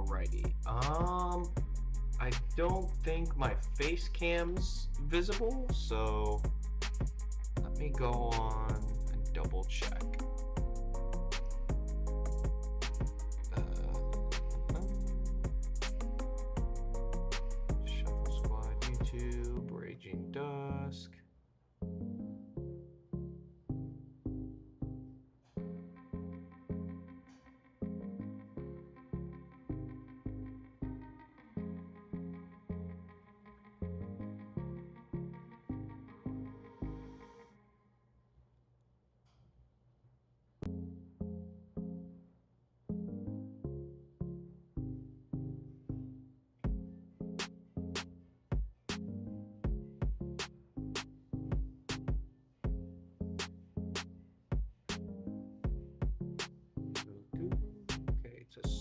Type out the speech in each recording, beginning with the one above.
Alrighty. I don't think my face cam's visible, so let me go on and double check. Shuffle Squad YouTube, Raging Dusk.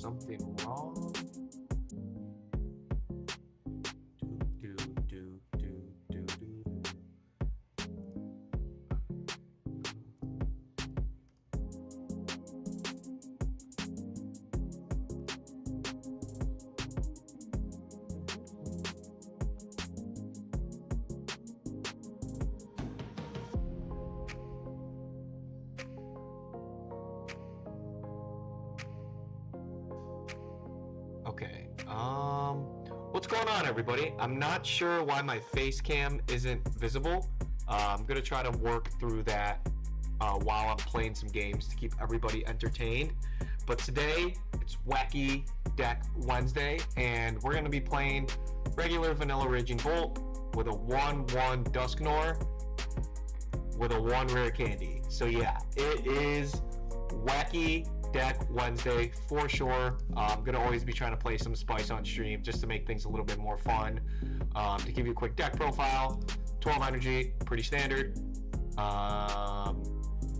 Something wrong. Okay, what's going on, everybody? I'm not sure why my face cam isn't visible. I'm gonna try to work through that while I'm playing some games to keep everybody entertained. But today, it's Wacky Deck Wednesday, and we're gonna be playing regular vanilla Raging Bolt with a 1/1 Dusknoir with a 1 Rare Candy. So yeah, it is Wacky Deck Wednesday for sure. I'm gonna always be trying to play some spice on stream just to make things a little bit more fun. To give you a quick deck profile, 12 energy, pretty standard.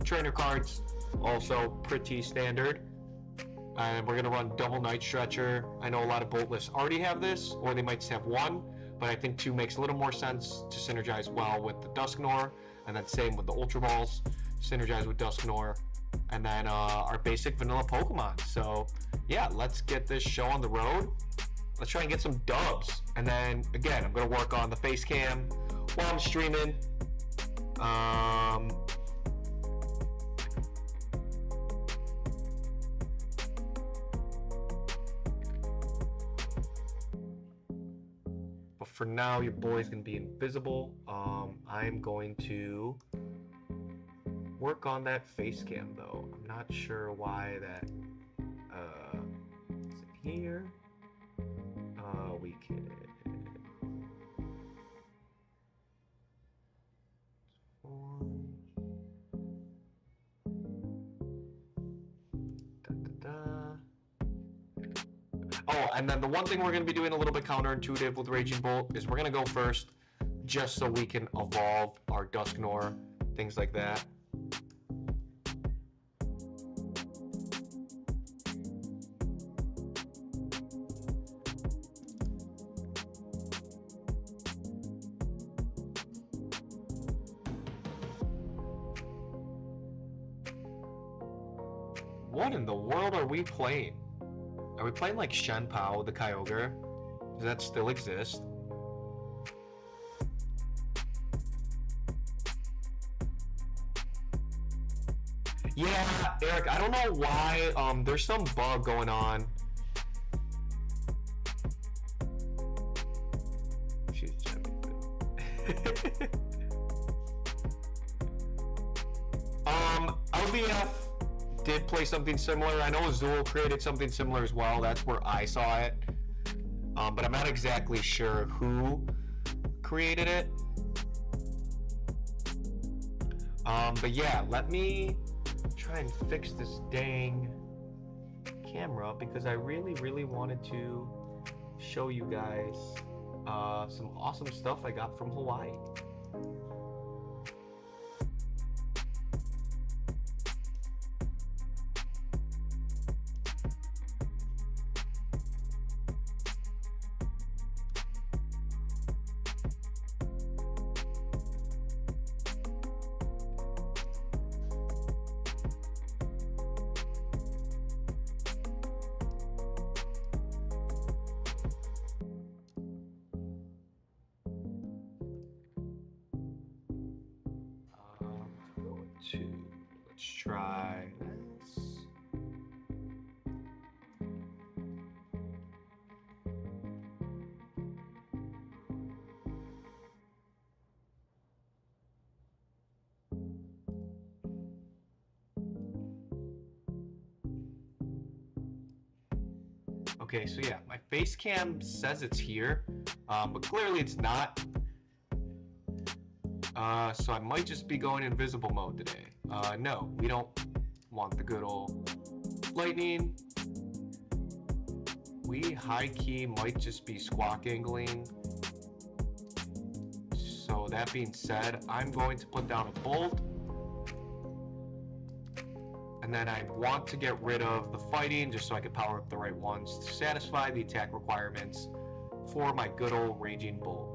Trainer cards, also pretty standard. And we're gonna run double Night Stretcher. I know a lot of Bolt lists already have this, or they might just have 1, but I think 2 makes a little more sense to synergize well with the Dusknoir, and then same with the Ultra Balls, synergize with Dusknoir. And then our basic vanilla Pokemon. So yeah, let's get this show on the road. Let's try and get some dubs. And then again, I'm gonna work on the face cam while I'm streaming. But for now, your boy's gonna be invisible. I'm going to work on that face cam though. I'm not sure why that is it here? We can Oh, and then the one thing we're going to be doing a little bit counterintuitive with Raging Bolt is we're going to go first just so we can evolve our Dusknoir, things like that. What in the world are we playing? Are we playing like Shen Pao, the Kyogre? Does that still exist? Yeah, Eric, I don't know why. There's some bug going on. She's LBF did play something similar. I know Azul created something similar as well. That's where I saw it. But I'm not exactly sure who created it. But yeah, let me try and fix this dang camera because I really wanted to show you guys some awesome stuff I got from Hawaii. 2. Let's try this. Okay, so yeah, my face cam says it's here, but clearly it's not. So I might just be going invisible mode today. No, we don't want the good old lightning. We high-key might just be squawkingling. So that being said, I'm going to put down a bolt. And then I want to get rid of the fighting just so I can power up the right ones to satisfy the attack requirements for my good old Raging Bolt.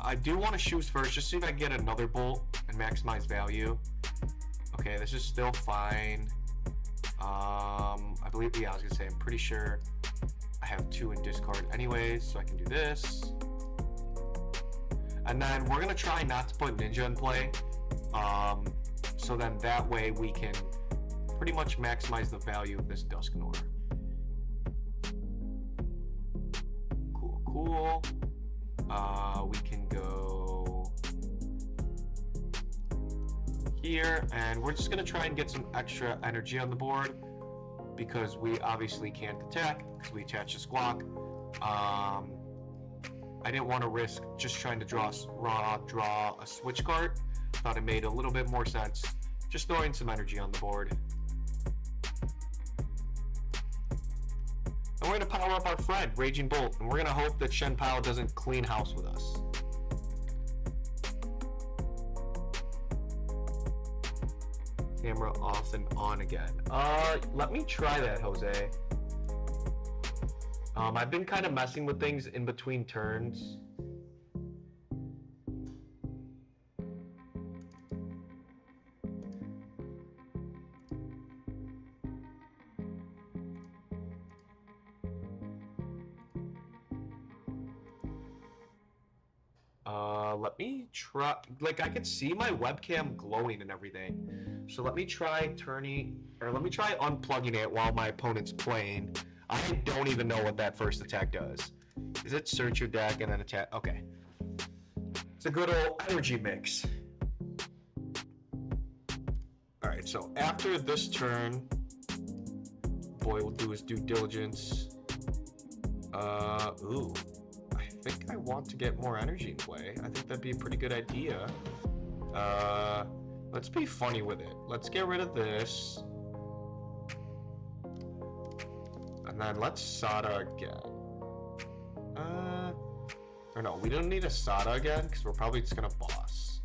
I do want to shoes first, just see if I can get another bolt and maximize value. Okay, this is still fine. I believe, yeah, I was gonna say, I'm pretty sure I have 2 in discard anyways, so I can do this. And then we're gonna try not to put Ninja in play. So then that way we can pretty much maximize the value of this Dusknoir. Cool, cool. We can go here, and we're just gonna try and get some extra energy on the board because we obviously can't attack because we attach a Squawk. I didn't want to risk just trying to draw a Switch Cart. Thought it made a little bit more sense just throwing some energy on the board. And we're going to power up our friend, Raging Bolt, and we're going to hope that Shen Pal doesn't clean house with us. Camera off and on again. Let me try that, Jose. I've been kind of messing with things in between turns. Let me try, like I could see my webcam glowing and everything. So let me try unplugging it while my opponent's playing. I don't even know what that first attack does. Is it search your deck and then attack? Okay. It's a good old energy mix. Alright, so after this turn, boy will do his due diligence. Ooh. I think I want to get more energy in play. I think that'd be a pretty good idea. Let's be funny with it. Let's get rid of this. And then let's Sada again. Or no, we don't need a Sada again because we're probably just gonna boss.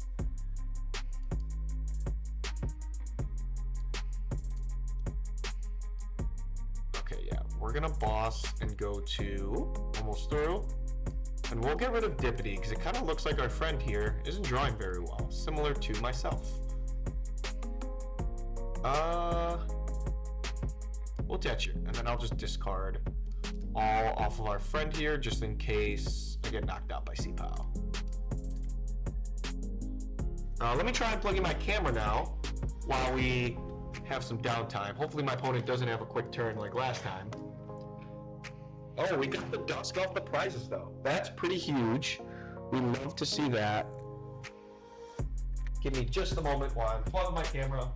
Okay, yeah, we're gonna boss and go to almost through. And we'll get rid of Dippity because it kind of looks like our friend here isn't drawing very well, similar to myself. We'll attach it, and then I'll just discard all off of our friend here just in case I get knocked out by C-Pal. Let me try unplugging my camera now while we have some downtime. Hopefully my opponent doesn't have a quick turn like last time. Oh, we got the dusk off the prizes though. That's pretty huge. We love to see that. Give me just a moment while I unplug my camera.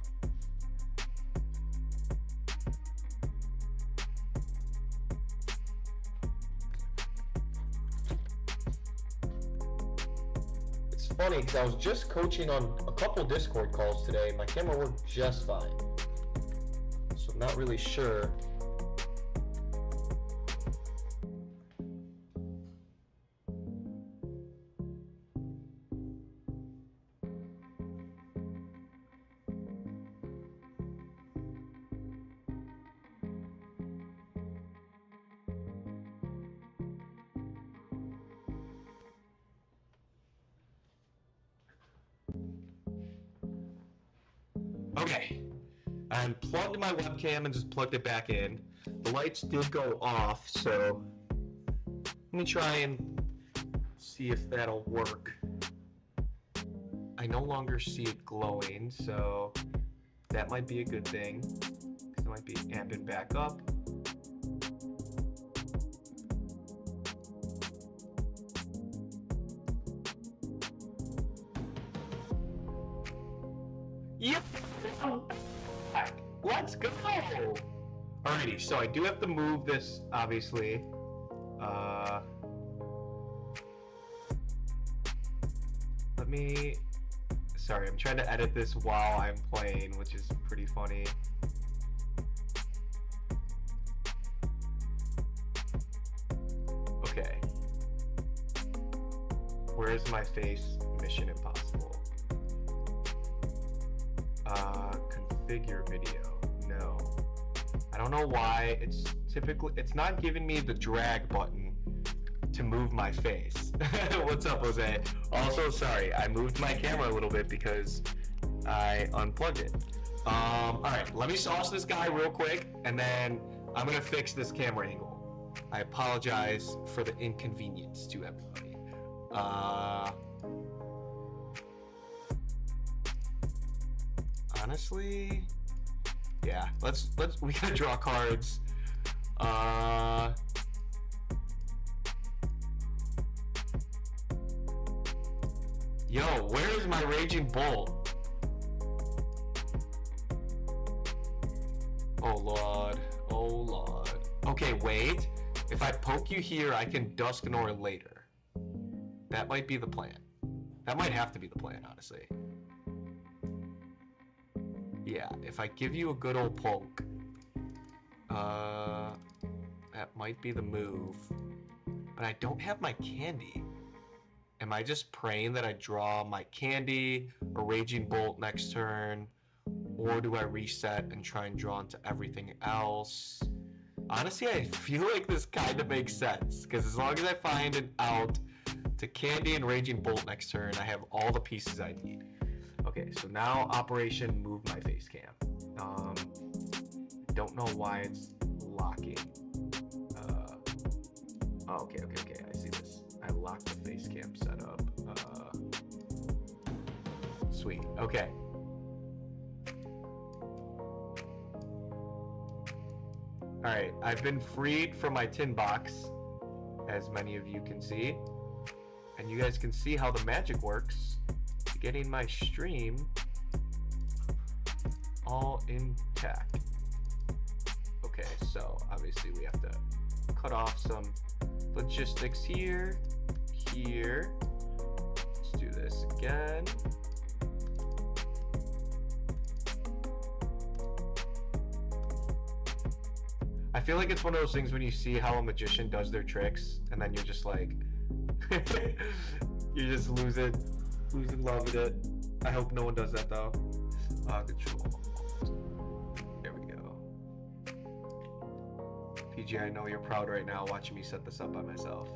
It's funny because I was just coaching on a couple Discord calls today. My camera worked just fine. So I'm not really sure. Okay, I unplugged my webcam and just plugged it back in. The lights did go off, so let me try and see if that'll work. I no longer see it glowing, so that might be a good thing. It might be amping back up. Yep. Let's go. Alrighty, so I do have to move this, obviously. Let me. Sorry, I'm trying to edit this while I'm playing, which is pretty funny. Okay. Where is my face? Mission Impossible. Configure video. No. I don't know why it's not giving me the drag button to move my face. What's up, Jose? Also, sorry, I moved my camera a little bit because I unplugged it. Alright, let me sauce this guy real quick, and then I'm gonna fix this camera angle. I apologize for the inconvenience to everybody. Honestly, yeah, we gotta draw cards. Yo, where is my Raging Bolt? Oh lord, oh lord. Okay, wait. If I poke you here, I can Dusknoir later. That might be the plan. That might have to be the plan, honestly. Yeah, if I give you a good old poke, that might be the move. But I don't have my candy. Am I just praying that I draw my candy or Raging Bolt next turn? Or do I reset and try and draw into everything else? Honestly, I feel like this kind of makes sense, because as long as I find an out to candy and Raging Bolt next turn, I have all the pieces I need. Okay, so now Operation Move My Face Cam. Don't know why it's locking. Oh, okay, I see this. I locked the face cam setup. Sweet, okay. Alright, I've been freed from my tin box, as many of you can see. And you guys can see how the magic works. Getting my stream all intact. Okay, so obviously we have to cut off some logistics here. Let's do this again. I feel like it's one of those things when you see how a magician does their tricks, and then you're just like, you're just losing love at it. I hope no one does that though. Control. There we go. PG, I know you're proud right now watching me set this up by myself.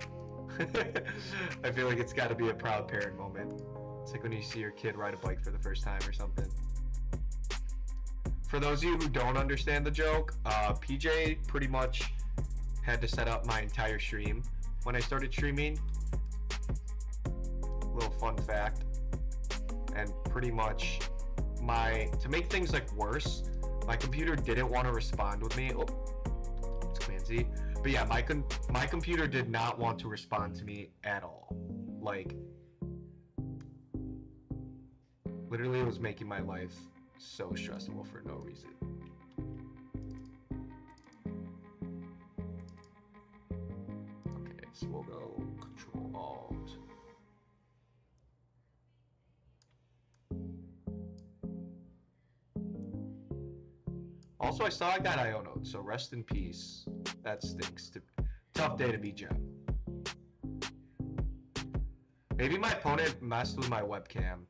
I feel like it's got to be a proud parent moment. It's like when you see your kid ride a bike for the first time or something. For those of you who don't understand the joke, PJ pretty much had to set up my entire stream when I started streaming. Little fun fact. And pretty much to make things like worse, my computer didn't want to respond with me. Oh, it's Clancy. But yeah, my computer did not want to respond to me at all. Like, literally it was making my life so stressful for no reason. Okay, so we'll go Control Alt. Also, I saw I got Iono, so rest in peace. That stinks. Tough day to be Gem. Maybe my opponent messed with my webcam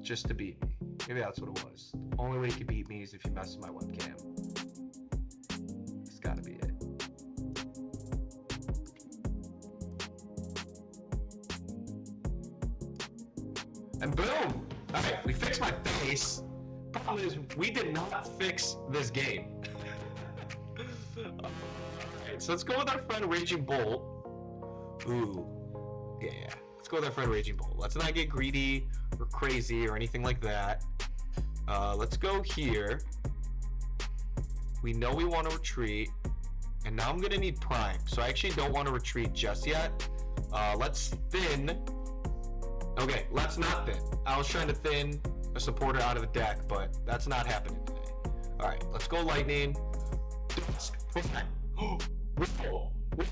just to beat me. Maybe that's what it was. Only way he could beat me is if he messes with my webcam. It's gotta be it. And boom! Alright, we fixed my face. Problem is, we did not fix this game. Alright, so let's go with our friend Raging Bolt. Ooh, yeah. Let's go there for a Raging Bolt. Let's not get greedy or crazy or anything like that. Let's go here. We know we want to retreat. And now I'm going to need Prime. So I actually don't want to retreat just yet. Let's thin. Okay, let's not thin. I was trying to thin a supporter out of the deck, but that's not happening today. Alright, let's go Lightning.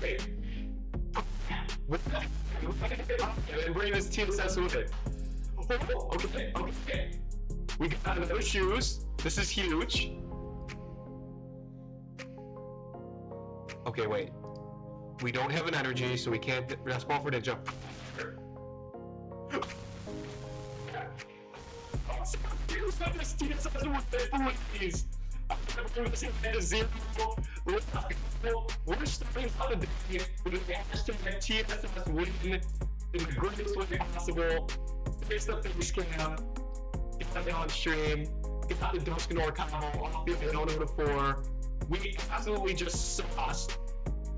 Wait. And bring this TSS with it. Okay. We got another shoes. This is huge. Okay, wait. We don't have an energy, so we can't Nest Ball for Ninja. We're starting out the day with a hashtag TSS win in the greatest way possible. Face the face cam. Get that on stream. Get out the Dusknoir combo off the Iono to 4. We absolutely just sauced.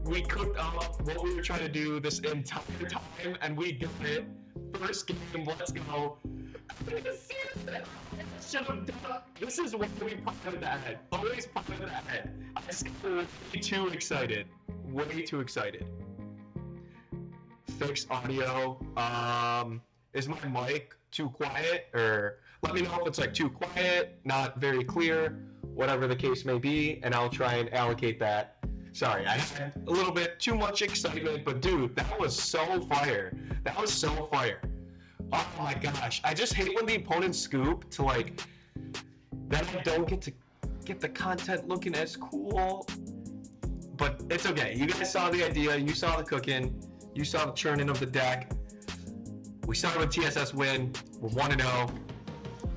We cooked up what we were trying to do this entire time, and we got it. First game, let's go. This is what we pop at the head. Always pop at the head. I just got way too excited. Way too excited. Fixed audio. Is my mic too quiet? Or let me know if it's like too quiet, not very clear, whatever the case may be, and I'll try and allocate that. Sorry, I had a little bit too much excitement, but dude, that was so fire. That was so fire. Oh my gosh, I just hate when the opponents scoop to like, then I don't get to get the content looking as cool. But it's okay, you guys saw the idea, you saw the cooking, you saw the churning of the deck. We started with TSS win, we're 1-0.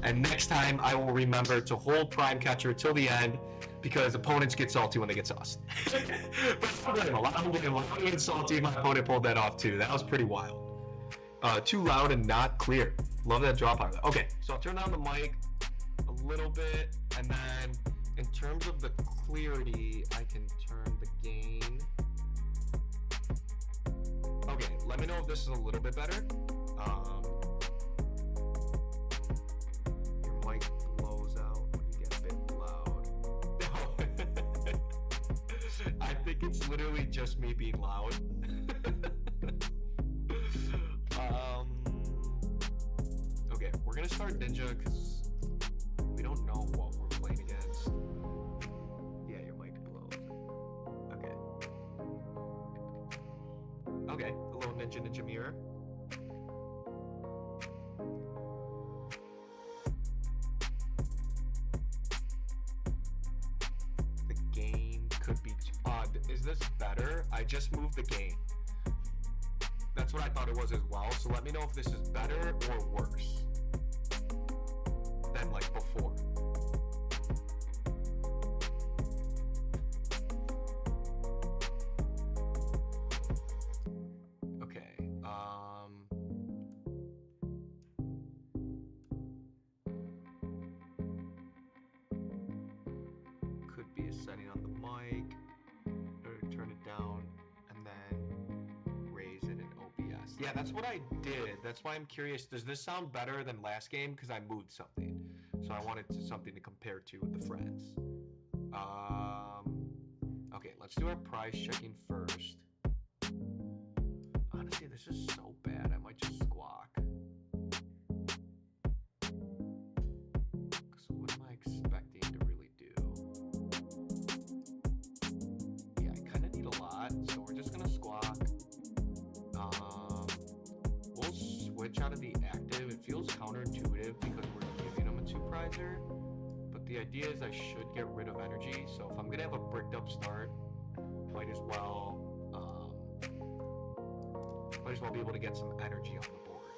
And next time I will remember to hold Prime Catcher till the end, because opponents get salty when they get sauced. But I blame a lot of them. I'm getting salty. My opponent pulled that off too. That was pretty wild. Too loud and not clear. Love that drop out. Okay, so I'll turn down the mic a little bit, and then in terms of the clarity, I can turn the gain. Okay, let me know if this is a little bit better. Your mic blows out when you get a bit loud. I think it's literally just me being loud. Okay, we're gonna start Ninja because we don't know what we're playing against. Yeah, your mic blows. Okay. Okay, a little Ninja mirror. The gain could be odd. Is this better? I just moved the gain. That's what I thought it was as well, so let me know if this is better or worse than like before. Okay, could be a setting on the mic, or turn it down, and then raise it in OBS. Yeah, that's what I did. That's why I'm curious. Does this sound better than last game? Because I moved something. So I wanted something to compare to with the friends. Okay, let's do our prize checking first. Honestly, this is so bad. I might just squawk. So what am I expecting to really do? Yeah, I kind of need a lot, so we're just gonna squawk. We'll switch out of the active. It feels counterintuitive because we're giving them a 2-prizer, but the idea is I should get rid of energy. So if I'm gonna have a bricked up start, might as well be able to get some energy on the board.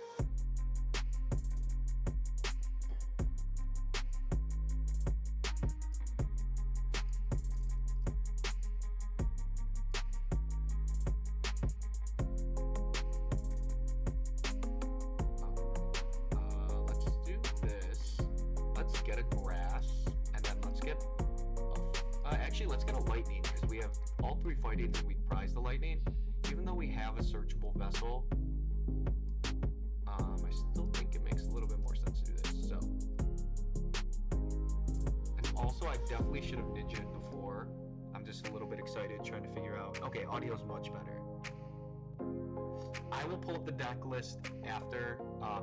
Let's do this. Let's get a grass, and then let's get actually let's get a lightning, because we have all 3 fightings and we prize the lightning. Even though we have a searchable vessel, still think it makes a little bit more sense to do this. So, and also I definitely should have ninja'd before. I'm just a little bit excited trying to figure out. Okay, audio's much better. I will pull up the deck list after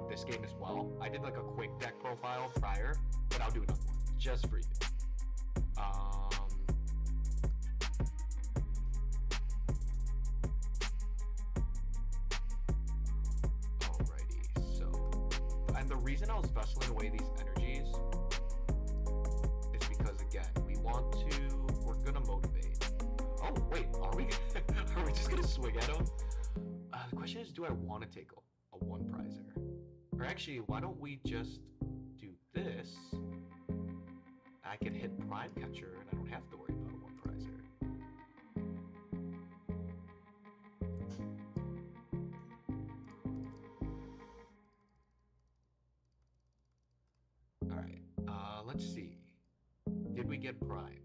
this game as well. I did like a quick deck profile prior, but I'll do another one just for you. Alrighty, so, and the reason I was vesseling away these energies is because, again, we're gonna motivate. Oh, wait, are we just gonna swing at him? The question is, do I want to take a one prizer? Or actually, why don't we just do this? I can hit Prime Catcher and I don't have to worry about a one prizer. Alright, let's see. Did we get Prime?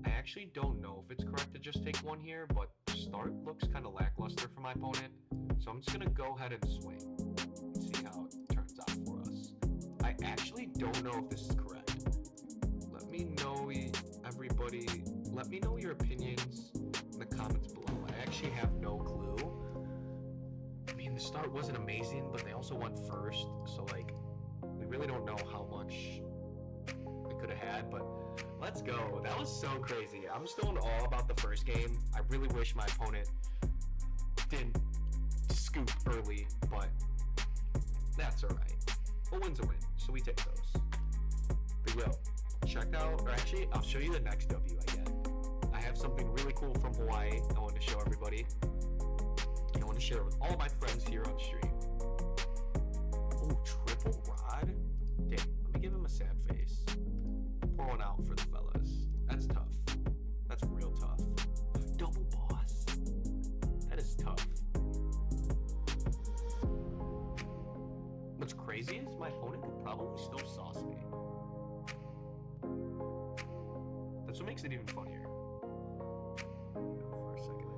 I actually don't know if it's correct to just take one here, but the start looks kind of lackluster for my opponent, so I'm just gonna go ahead and swing and see how it turns out for us. I actually don't know if this is correct. Let me know, everybody, let me know your opinions in the comments below. I actually have no clue. I mean, the start wasn't amazing, but they also went first, so like, we really don't know how much we could have had, but let's go. That was so crazy. I'm still in awe about the first game. I really wish my opponent didn't scoop early, but that's alright. A win's a win, so we take those. But yo, check out, or actually, I'll show you the next W I get. I have something really cool from Hawaii I want to show everybody. I want to share it with all my friends here on stream. Oh, triple rod? Dang, let me give him a sad face. Pour one out for the fellas. That's tough. That's real tough. Double boss. That is tough. What's crazy is my opponent could probably still sauce me. That's what makes it even funnier. For a second,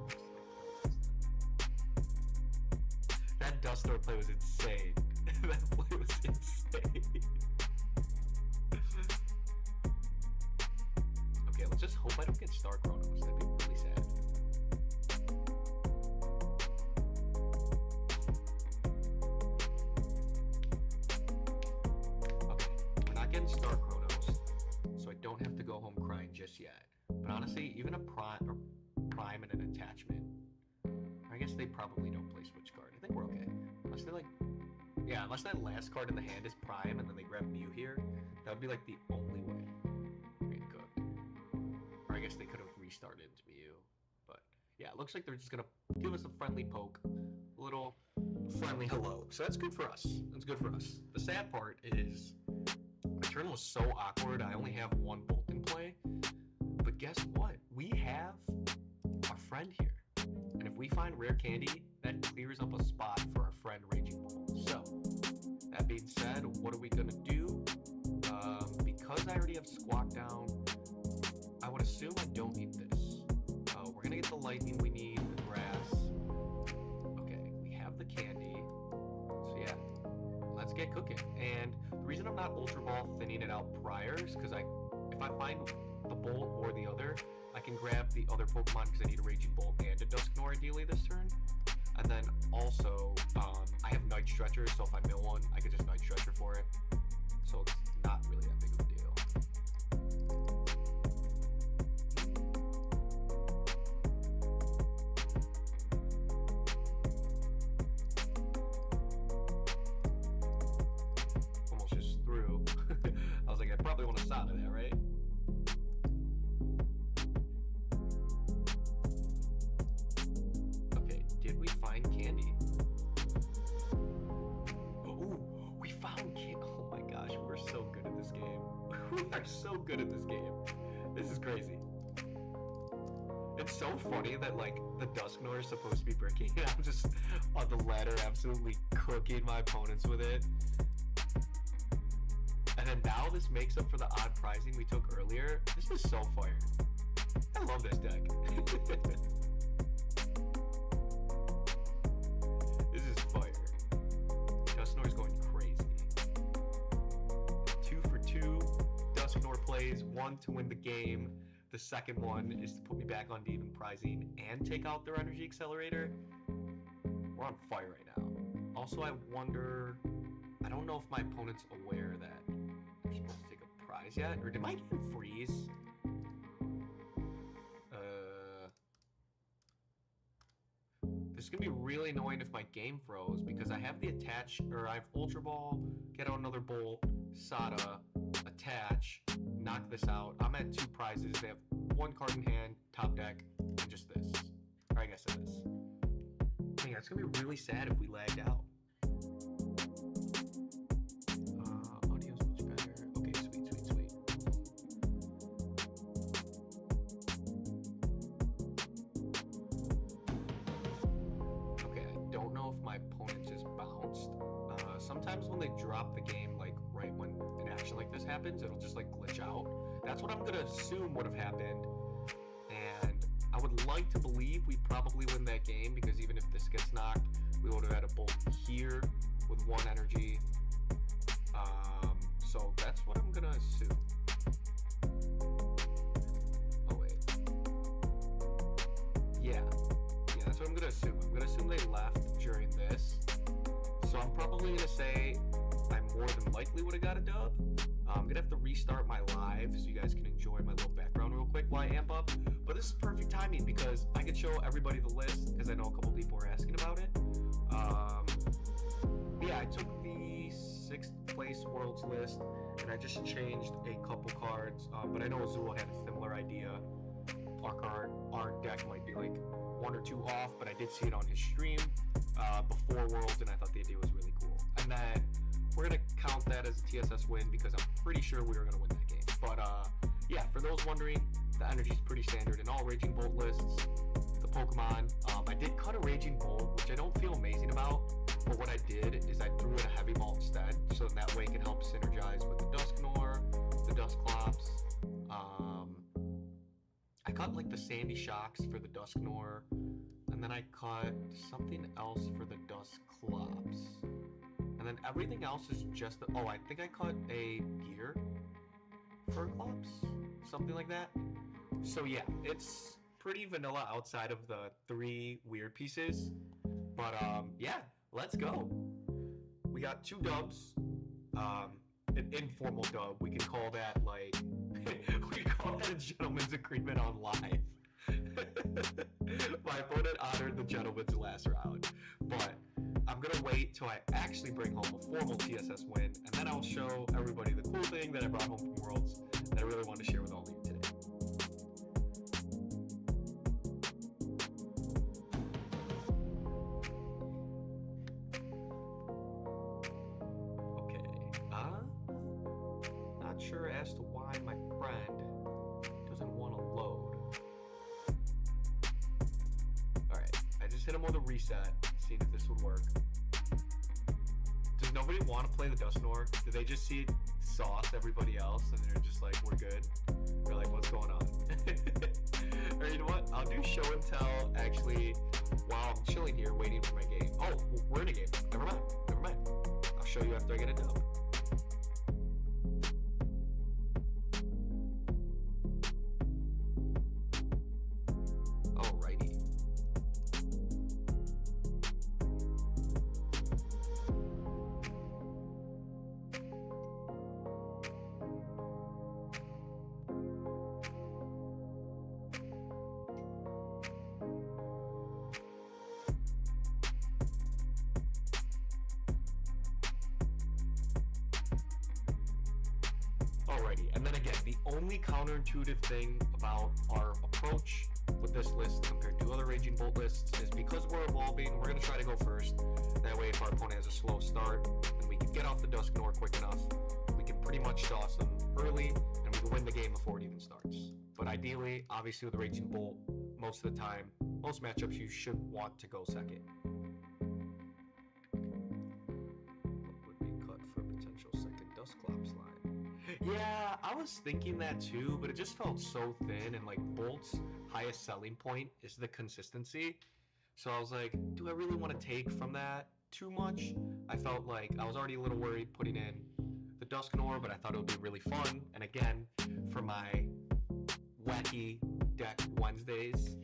that Dusknoir play was insane. That play was insane. Okay, let's just hope I don't get Star Chronos. That'd be really sad. Okay, we're not getting Star Chronos, so I don't have to go home crying just yet. But honestly, even a prime and an attachment, I guess they probably don't play Switch Card. I think we're okay. Unless they like, yeah, unless that last card in the hand is Prime and then they grab Mew here, that would be like the only way. I guess they could have restarted into Mew, but yeah, it looks like they're just gonna give us a friendly poke, a little friendly hello. So that's good for us. That's good for us. The sad part is my turn was so awkward. I only have one bolt in play, but guess what? We have a friend here, and if we find Rare Candy, that clears up a spot for our friend Raging Bull. So that being said, what are we gonna do? Because I already have Squawk down, I would assume I don't need this. We're gonna get the lightning we need, the grass. Okay, we have the candy. So yeah, let's get cooking. And the reason I'm not Ultra Ball thinning it out prior is because if I find the Bolt or the other, I can grab the other Pokemon because I need a Raging Bolt and a Dusknoir ideally this turn. And then also, I have Night Stretcher, so if I mill one, I could just Night Stretcher for it. So it's not really that big of a deal. Probably want to Sada there, right? Okay, did we find candy? Oh, we found candy. Oh my gosh, we're so good at this game. We are so good at this game. This is crazy. It's so funny that like the Dusknoir is supposed to be breaking. I'm just on the ladder absolutely cooking my opponents with it. And then now this makes up for the odd pricing we took earlier. This is so fire. I love this deck. This is fire. Dusknoir's going crazy. 2 for 2. Dusknoir plays 1 to win the game. The second one is to put me back on even pricing and take out their energy accelerator. We're on fire right now. Also, I wonder, I don't know if my opponent's aware that they're supposed to take a prize yet, or did my game freeze? This is gonna be really annoying if my game froze because I have the attach, or I have Ultra Ball, get out another Bolt, Sada, attach, knock this out. I'm at 2 prizes. They have 1 card in hand, top deck, and just this. Or I guess it is. Man, it's gonna be really sad if we lagged out. Audio's much better. Okay, sweet. Okay, I don't know if my opponent just bounced. Sometimes when they drop the game, like right when an action like this happens, it'll just like glitch out. That's what I'm gonna assume would have happened. And I would like to believe we probably win that game because even if this gets knocked, we would have had a Bolt here with 1 energy. So that's what I'm gonna assume. Oh wait. Yeah, that's what I'm gonna assume. I'm gonna assume they left during this. So I'm probably gonna say I more than likely would have got a dub. I'm gonna have to restart my live so you guys can enjoy my little background real quick while I amp up. But this is perfect timing because I can show everybody the list because I know a couple people are asking about it. Yeah, I took the 6th place Worlds list and I just changed a couple cards. But I know Azul had a similar idea. Our deck might be like 1 or 2 off, but I did see it on his stream before Worlds, and I thought the idea was really cool. And then we're gonna count that as a TSS win because I'm pretty sure we were gonna win that game. But yeah, for those wondering, the energy is pretty standard in all Raging Bolt lists. The Pokemon, I did cut a Raging Bolt, which I don't feel amazing about, but what I did is I threw in a Heavy Ball instead, so that way it can help synergize with the Dusknoir, the Dusclops. I cut like the Sandy Shocks for the Dusknoir, and then I cut something else for the Dusclops. And then everything else is just, oh, I think I cut a gear for Clops, something like that. So yeah, it's pretty vanilla outside of the 3 weird pieces. But yeah, let's go. We got 2 dubs. An informal dub. We can call that like, we call that a gentleman's agreement on live. My opponent honored the gentleman's last round. But I'm gonna wait till I actually bring home a formal TSS win, and then I'll show everybody the cool thing that I brought home from Worlds that I really wanted to share with all of you today. Not sure as to why my friend doesn't want to load. Alright, I just hit him with a reset, seeing if this would work. Does nobody want to play the Dusknoir? Do they just see it sauce everybody else and they're just like, we're good? They're like, what's going on? Or you know what? I'll do show and tell actually while I'm chilling here waiting for my game. Oh, we're in a game. Never mind. I'll show you after I get a dub. And then again, the only counterintuitive thing about our approach with this list compared to other Raging Bolt lists is because we're evolving, we're going to try to go first. That way, if our opponent has a slow start, then we can get off the Dusknoir quick enough. We can pretty much toss them early, and we can win the game before it even starts. But ideally, obviously with the Raging Bolt, most of the time, most matchups, you should want to go second. What would be cut for a potential second Dusclops line? Yeah, I was thinking that too, but it just felt so thin, and like Bolt's highest selling point is the consistency. So I was like, do I really want to take from that too much? I felt like I was already a little worried putting in the Dusknoir, but I thought it would be really fun. And again, for my wacky deck Wednesdays.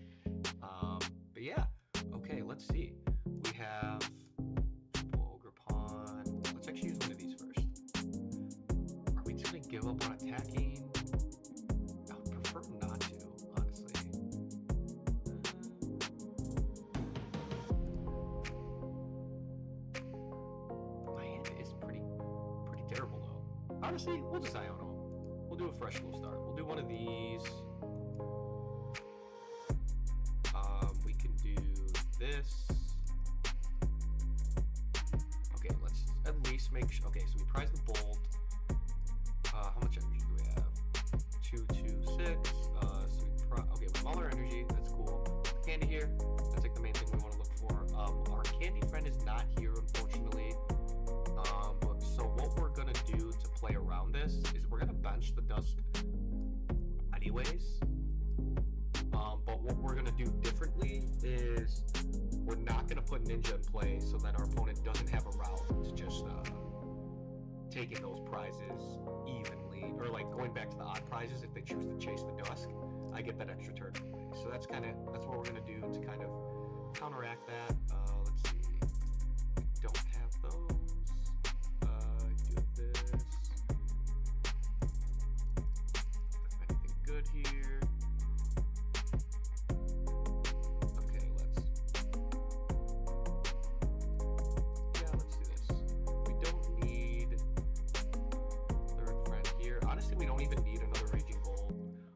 But yeah, okay, let's see. We have Ogerpon. Let's actually use one of these first. Are we just gonna give up on attacking? I would prefer not to, honestly. My hand is pretty terrible though. Honestly, we'll just Iono. We'll do a fresh little start. We'll do one of these. We can do this. Okay, let's at least make sure. Okay, so we prize the Bolt. How much energy do we have? 226. So we okay, with all our energy, that's cool. Candy here. That's like the main thing we want to look for. Our candy friend is not here, unfortunately. But so what we're gonna do to play around this is we're gonna bench the Dusk anyways. But what we're gonna do differently is we're not gonna put Ninja in play so that our opponent doesn't have a route to just taking those prizes evenly, or like going back to the odd prizes if they choose to chase the Dusk. I get that extra turn in play. So that's what we're gonna do to kind of counteract that. Let's see. I don't have those. I do have this. Anything good here? Okay, let's do this. We don't need third friend here. Honestly, we don't even need another Raging Bull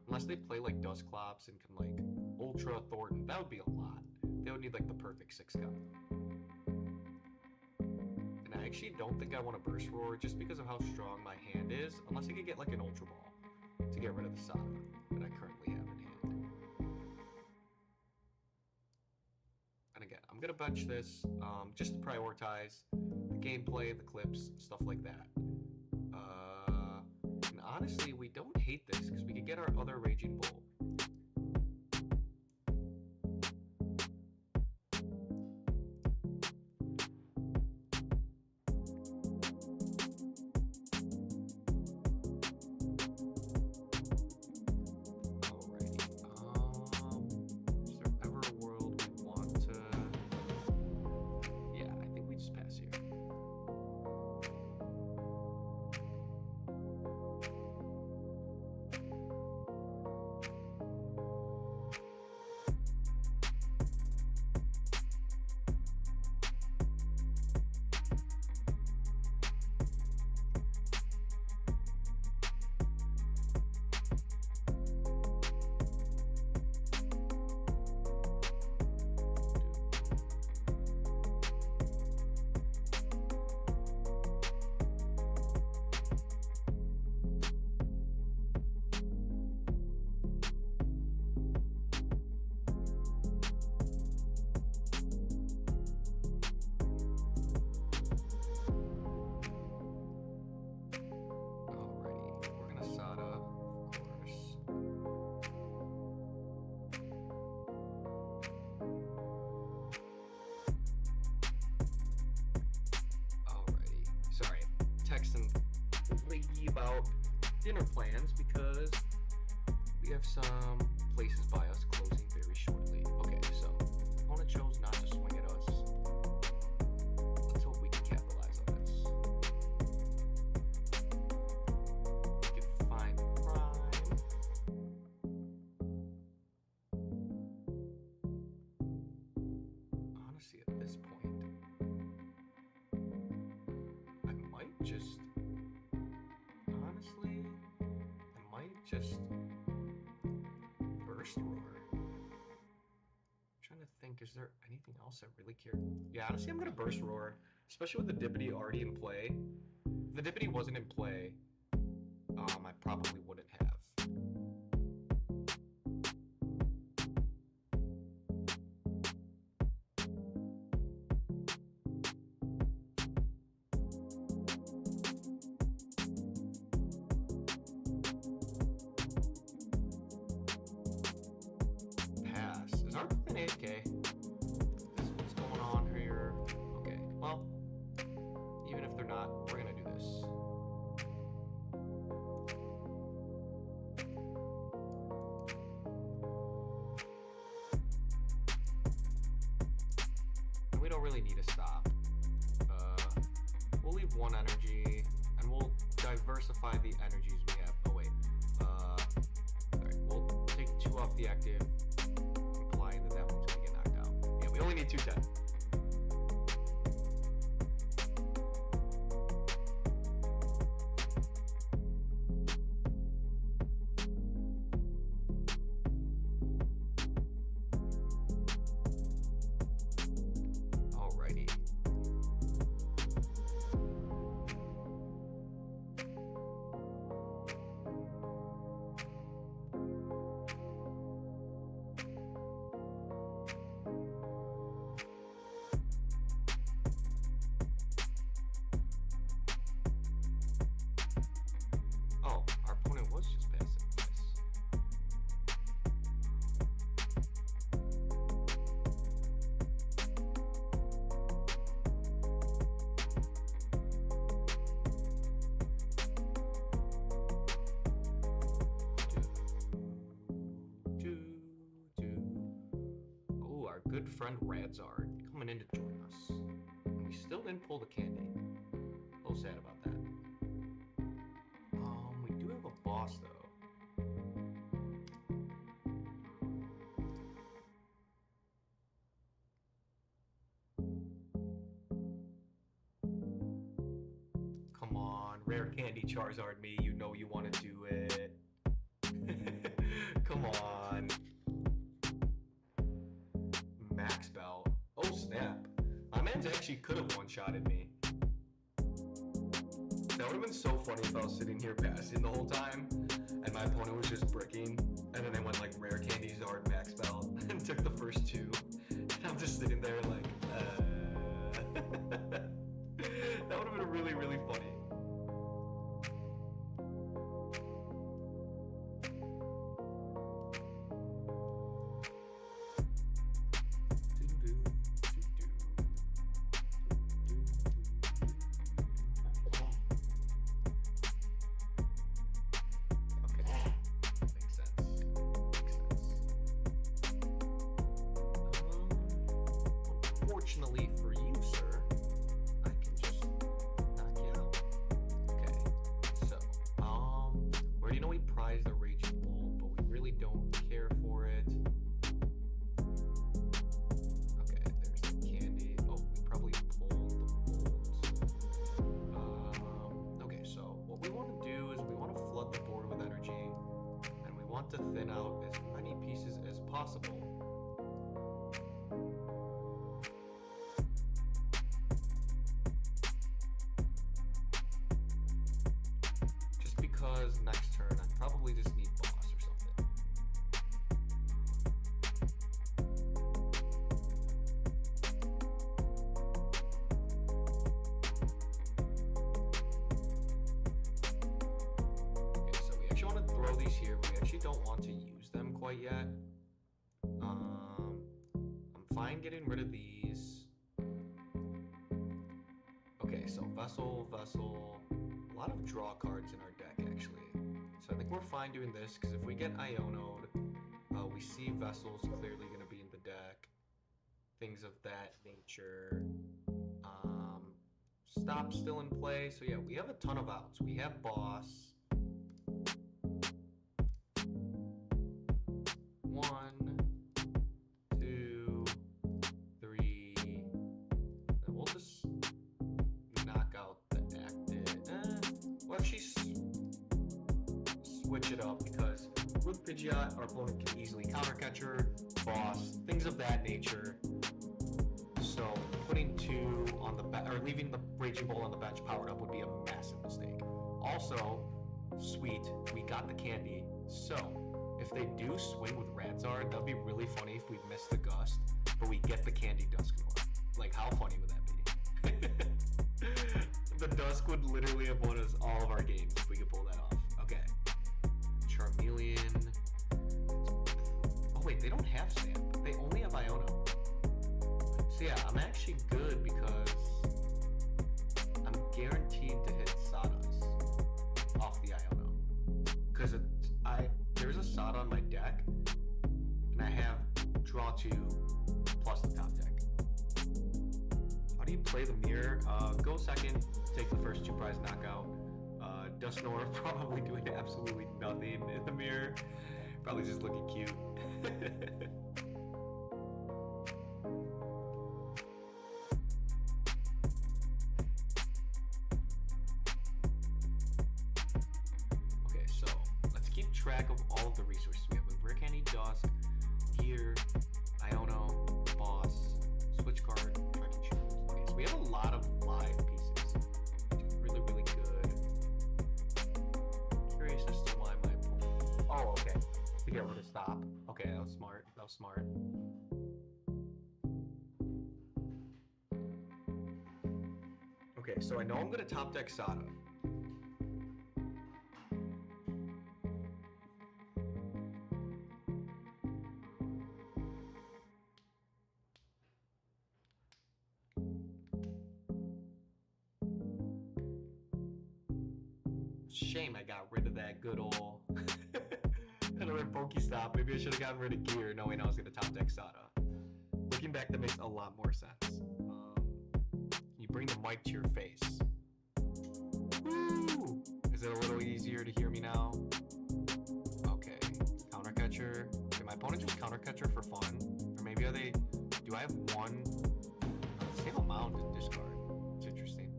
unless they play like Dusclops and can like Ultra Thornton. That would be a lot. They would need like the perfect 6-count. And I actually don't think I want to Burst Roar just because of how strong my hand is, unless I could get like an Ultra Ball to get rid of the Sada that I currently have in hand. And again, I'm gonna bench this just to prioritize the gameplay, the clips, stuff like that. And honestly, we don't hate this because we could get our other Raging Bull. About dinner plans because we have some places by us closing very shortly. Okay, so opponent chose not to swing at us. Let's hope we can capitalize on this. We can find Prime. Honestly, at this point, I might just Burst Roar. I'm trying to think, is there anything else I really care? Yeah, honestly, I'm gonna Burst Roar, especially with the Dippity already in play. If the Dippity wasn't in play, I probably wouldn't have. Aren't an 8K? What's going on here? Okay, well, even if they're not, we're gonna do this. And we don't really need a stop. We'll leave one energy, and we'll diversify the energies we have. Oh wait, alright, we'll take 2 off the active, implying that one's gonna get knocked out. Yeah, we only need 210. Alrighty. Oh, our opponent was just passive. Oh, our good friend Radzard coming in to join us. And we still didn't pull the candy. A little sad about that. We do have a boss though. Come on, Rare Candy Charizard me, you know you want to do it. Come on. Max Bell. Oh snap. My man's actually could have one-shotted me. That would have been so funny if I was sitting here passing the whole time and my opponent was just bricking, and then I went like Rare Candy Zard Max Bell and took the first 2. And I'm just sitting there like, That would have been really, really funny. Fortunately for you, sir, I can just knock you out. Okay, so, we already know we prize the Raging Bull, but we really don't care for it. Okay, there's the candy. Oh, we probably pulled the bolts. Okay, so what we want to do is we want to flood the board with energy, and we want to thin out as many pieces as possible. Because next turn I probably just need boss or something. Okay, so we actually want to throw these here. We actually don't want to use them quite yet. I'm fine getting rid of these. Okay, so Vessel. A lot of draw cards in our deck, actually. So I think we're fine doing this, because if we get Iono'd, we see Vessel's clearly going to be in the deck. Things of that nature. Stop's still in play. So yeah, we have a ton of outs. We have boss. 1, 2, 3. And we'll just knock out the active. Well, actually switch it up, because with Pidgeot, our opponent can easily counter catcher, boss, things of that nature. So putting 2 on the bench, or leaving the Raging Bull on the bench powered up, would be a massive mistake. Also, sweet, we got the candy. So if they do swing with Radzard, that'd be really funny if we miss the Gust, but we get the candy Dusknoir. Like, how funny would that be? The Dusk would literally have won us all of our games if we could pull that off. Okay. Charmeleon. wait, they don't have Stamp. They only have Iono. So yeah, I'm actually good because I'm guaranteed to hit Sadas off the Iono. Because there's a Sada on my deck, and I have draw 2 plus the top deck. How do you play the mirror? Go second, take the first 2 prize knockout. Dusknoir probably doing absolutely nothing in the mirror. Probably just looking cute. Okay, so let's keep track of all of the resources we have. Rare Candy, Dusk, Gear, Iono, Boss, Switch Cart, Trekking Shoes. Okay, so we have a lot of live pieces. Really, really good. Curious as to why my... Oh, okay. To get rid of stop. Okay, that was smart. That was smart. Okay, so I know I'm gonna top deck Sada. Shame I got rid of that good old PokéStop. Maybe I should have gotten rid of Gear knowing I was going to top deck Sada. Looking back, that makes a lot more sense. You bring the mic to your face. Woo! Is it a little easier to hear me now? Okay. Counter Catcher. Did my opponent just Counter Catcher for fun? Or maybe do I have one? Same amount to discard. It's interesting.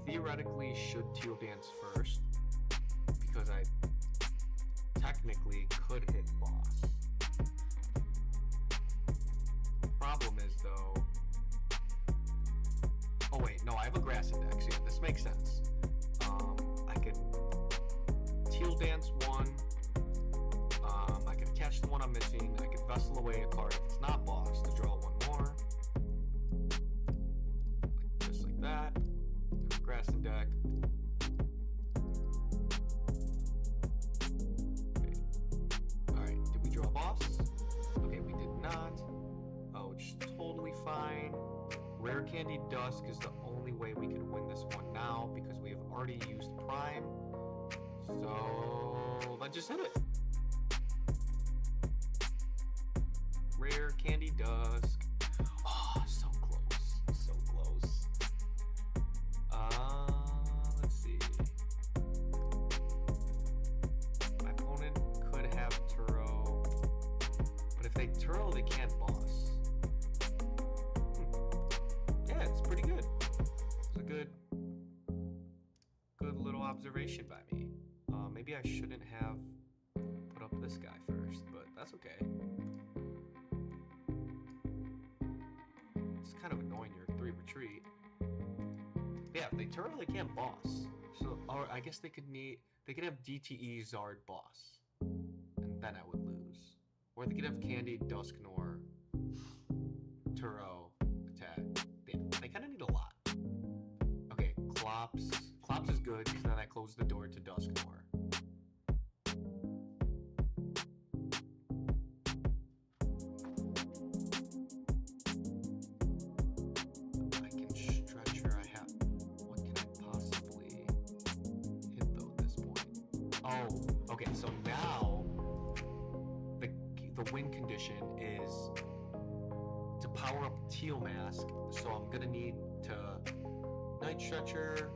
Theoretically should Teal Dance first because I technically could hit Boss. Problem is though, oh wait, no, I have a Grass Index. Yeah, this makes sense. I could Teal Dance one. I could catch the one I'm missing. I could Vessel away a card if it's not Boss to draw one more. Just like that. Grass and deck. Okay. Alright, did we draw a Boss? Okay, we did not. Oh, which is totally fine. Rare Candy Dusk is the only way we can win this one now because we have already used Prime. So let's just hit it. Rare Candy Dusk. Oh, so close. So close. Let's see. My opponent could have Turo, but if they Turo, they can't Boss. Yeah, it's pretty good. It's a good little observation by me. Maybe I shouldn't have put up this guy first, but that's okay. It's kind of annoying your 3 retreat. Yeah, if they Turo, they can't Boss. So, or I guess they could have DTE Zard Boss, and then I would lose. Or they could have Candy Dusknoir, Turo, attack. Yeah, they kind of need a lot. Okay, Clops. Clops is good because then I close the door to Dusknoir. Okay, so now the win condition is to power up Teal Mask, so I'm gonna need to Night Stretcher,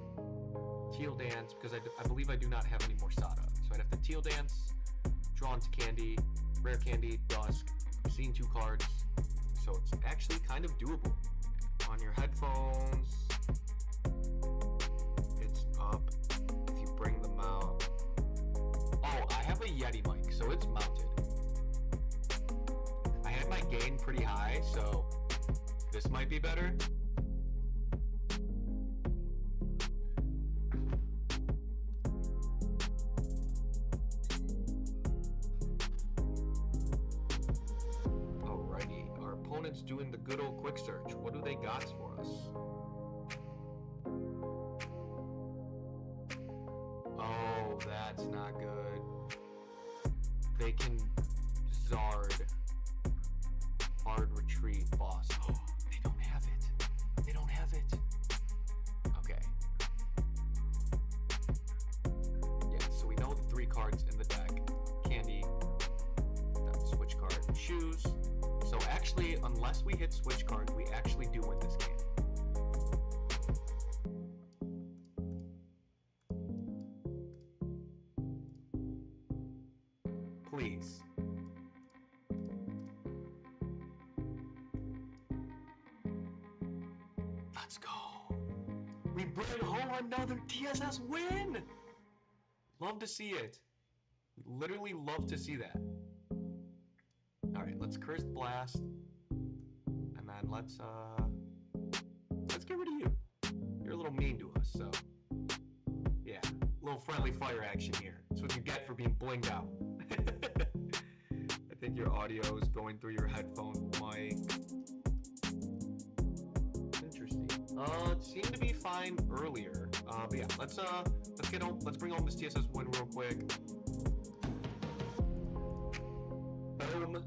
Teal Dance, because I believe I do not have any more Sada. So I'd have to Teal Dance, draw into Candy, Rare Candy, Dusk, I'm seeing 2 cards, so it's actually kind of doable. On your headphones, it's up if you bring them out. Oh, I have a Yeti mic, so it's mounted. I had my gain pretty high, so this might be better. Alrighty, our opponent's doing the good old quick search. What do they got for us? That's not good. They can Zard. Hard retreat boss. Oh, they don't have it. They don't have it. Okay. Yeah, so we know the 3 cards in the deck. Candy, Switch Cart, Shoes. So actually, unless we hit Switch Card, we actually do win this game. Please. Let's go. We bring home another TSS win. Love to see it. Literally love to see that. All right, let's Cursed Blast, and then let's get rid of you. You're a little mean to us, so yeah, a little friendly fire action here. That's what you get for being blinged out. I think your audio is going through your headphone mic. Interesting. It seemed to be fine earlier. But yeah, let's bring home this TSS win real quick. Boom.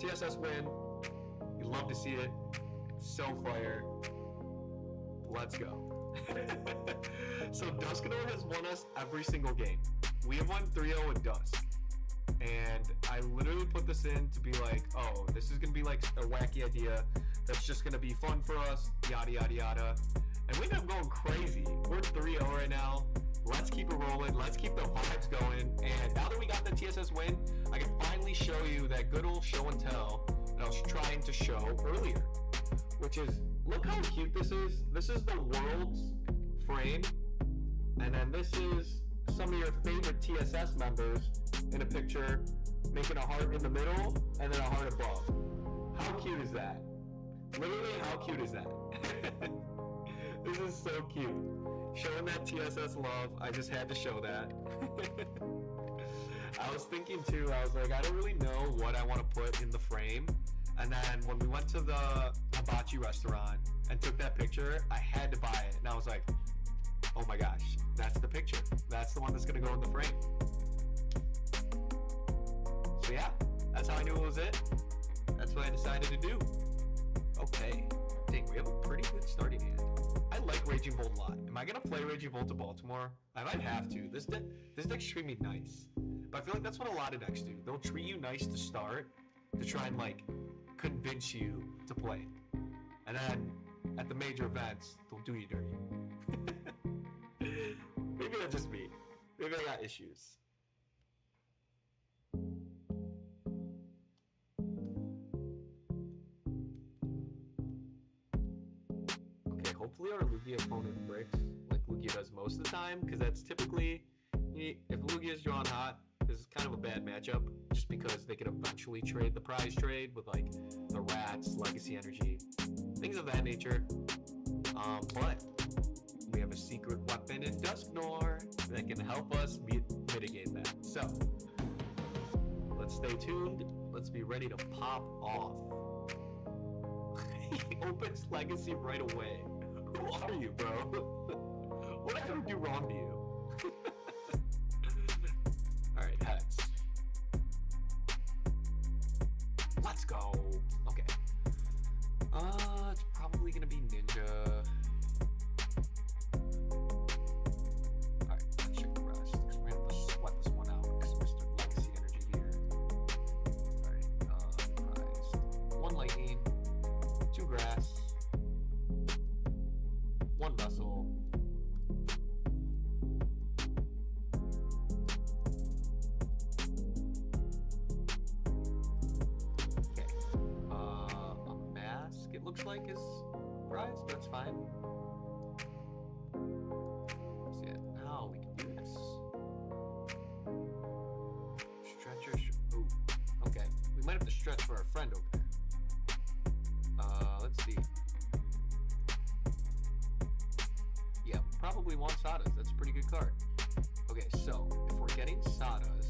TSS win. You love to see it. So fire. Let's go. So Dusknoir has won us every single game. We have won 3-0 with Dusk. And I literally put this in to be like, oh, this is going to be like a wacky idea that's just going to be fun for us, yada, yada, yada. And we ended up going crazy. We're 3-0 right now. Let's keep it rolling. Let's keep the vibes going. And now that we got the TSS win, I can finally show you that good old show and tell that I was trying to show earlier. Which is, look how cute this is. This is the world's frame. And then this is some of your favorite TSS members in a picture, making a heart in the middle, and then a heart above. How cute is that? Literally, how cute is that? This is so cute. Showing that TSS love, I just had to show that. I was thinking too, I was like, I don't really know what I want to put in the frame. And then when we went to the hibachi restaurant and took that picture, I had to buy it. And I was like, oh my gosh, that's the picture. That's the one that's going to go in the frame. So yeah, that's how I knew it was it. That's what I decided to do. Okay. Dang, we have a pretty good starting hand. I like Raging Bolt a lot. Am I going to play Raging Bolt to Baltimore? I might have to. This deck's treating me nice. But I feel like that's what a lot of decks do. They'll treat you nice to start to try and like convince you to play. And then at the major events, they'll do you dirty. Maybe that's just me. Maybe I got issues. Okay, hopefully our Lugia opponent bricks like Lugia does most of the time, because that's typically, if Lugia is drawn hot, this is kind of a bad matchup, just because they could eventually trade the prize trade with like the Rats, Legacy Energy, things of that nature. But we have a secret weapon in Dusknoir that can help us mitigate that. So, let's stay tuned. Let's be ready to pop off. He opens Legacy right away. Who are you, bro? What did I ever do wrong to you? Alright, heads. Let's go. Okay. It's probably gonna be Ninja. Alright, let's check the rest, because we're gonna have to sweat this one out, because Mr. Legacy Energy here. Alright, prize. 1 Lightning, 2 Grass, 1 Vessel. Looks like his prize, but that's fine. So yeah, now we can do this. Stretcher. Ooh, okay. We might have to stretch for our friend over there. Let's see. Yeah, we probably want Sadas. That's a pretty good card. Okay, so if we're getting Sadas,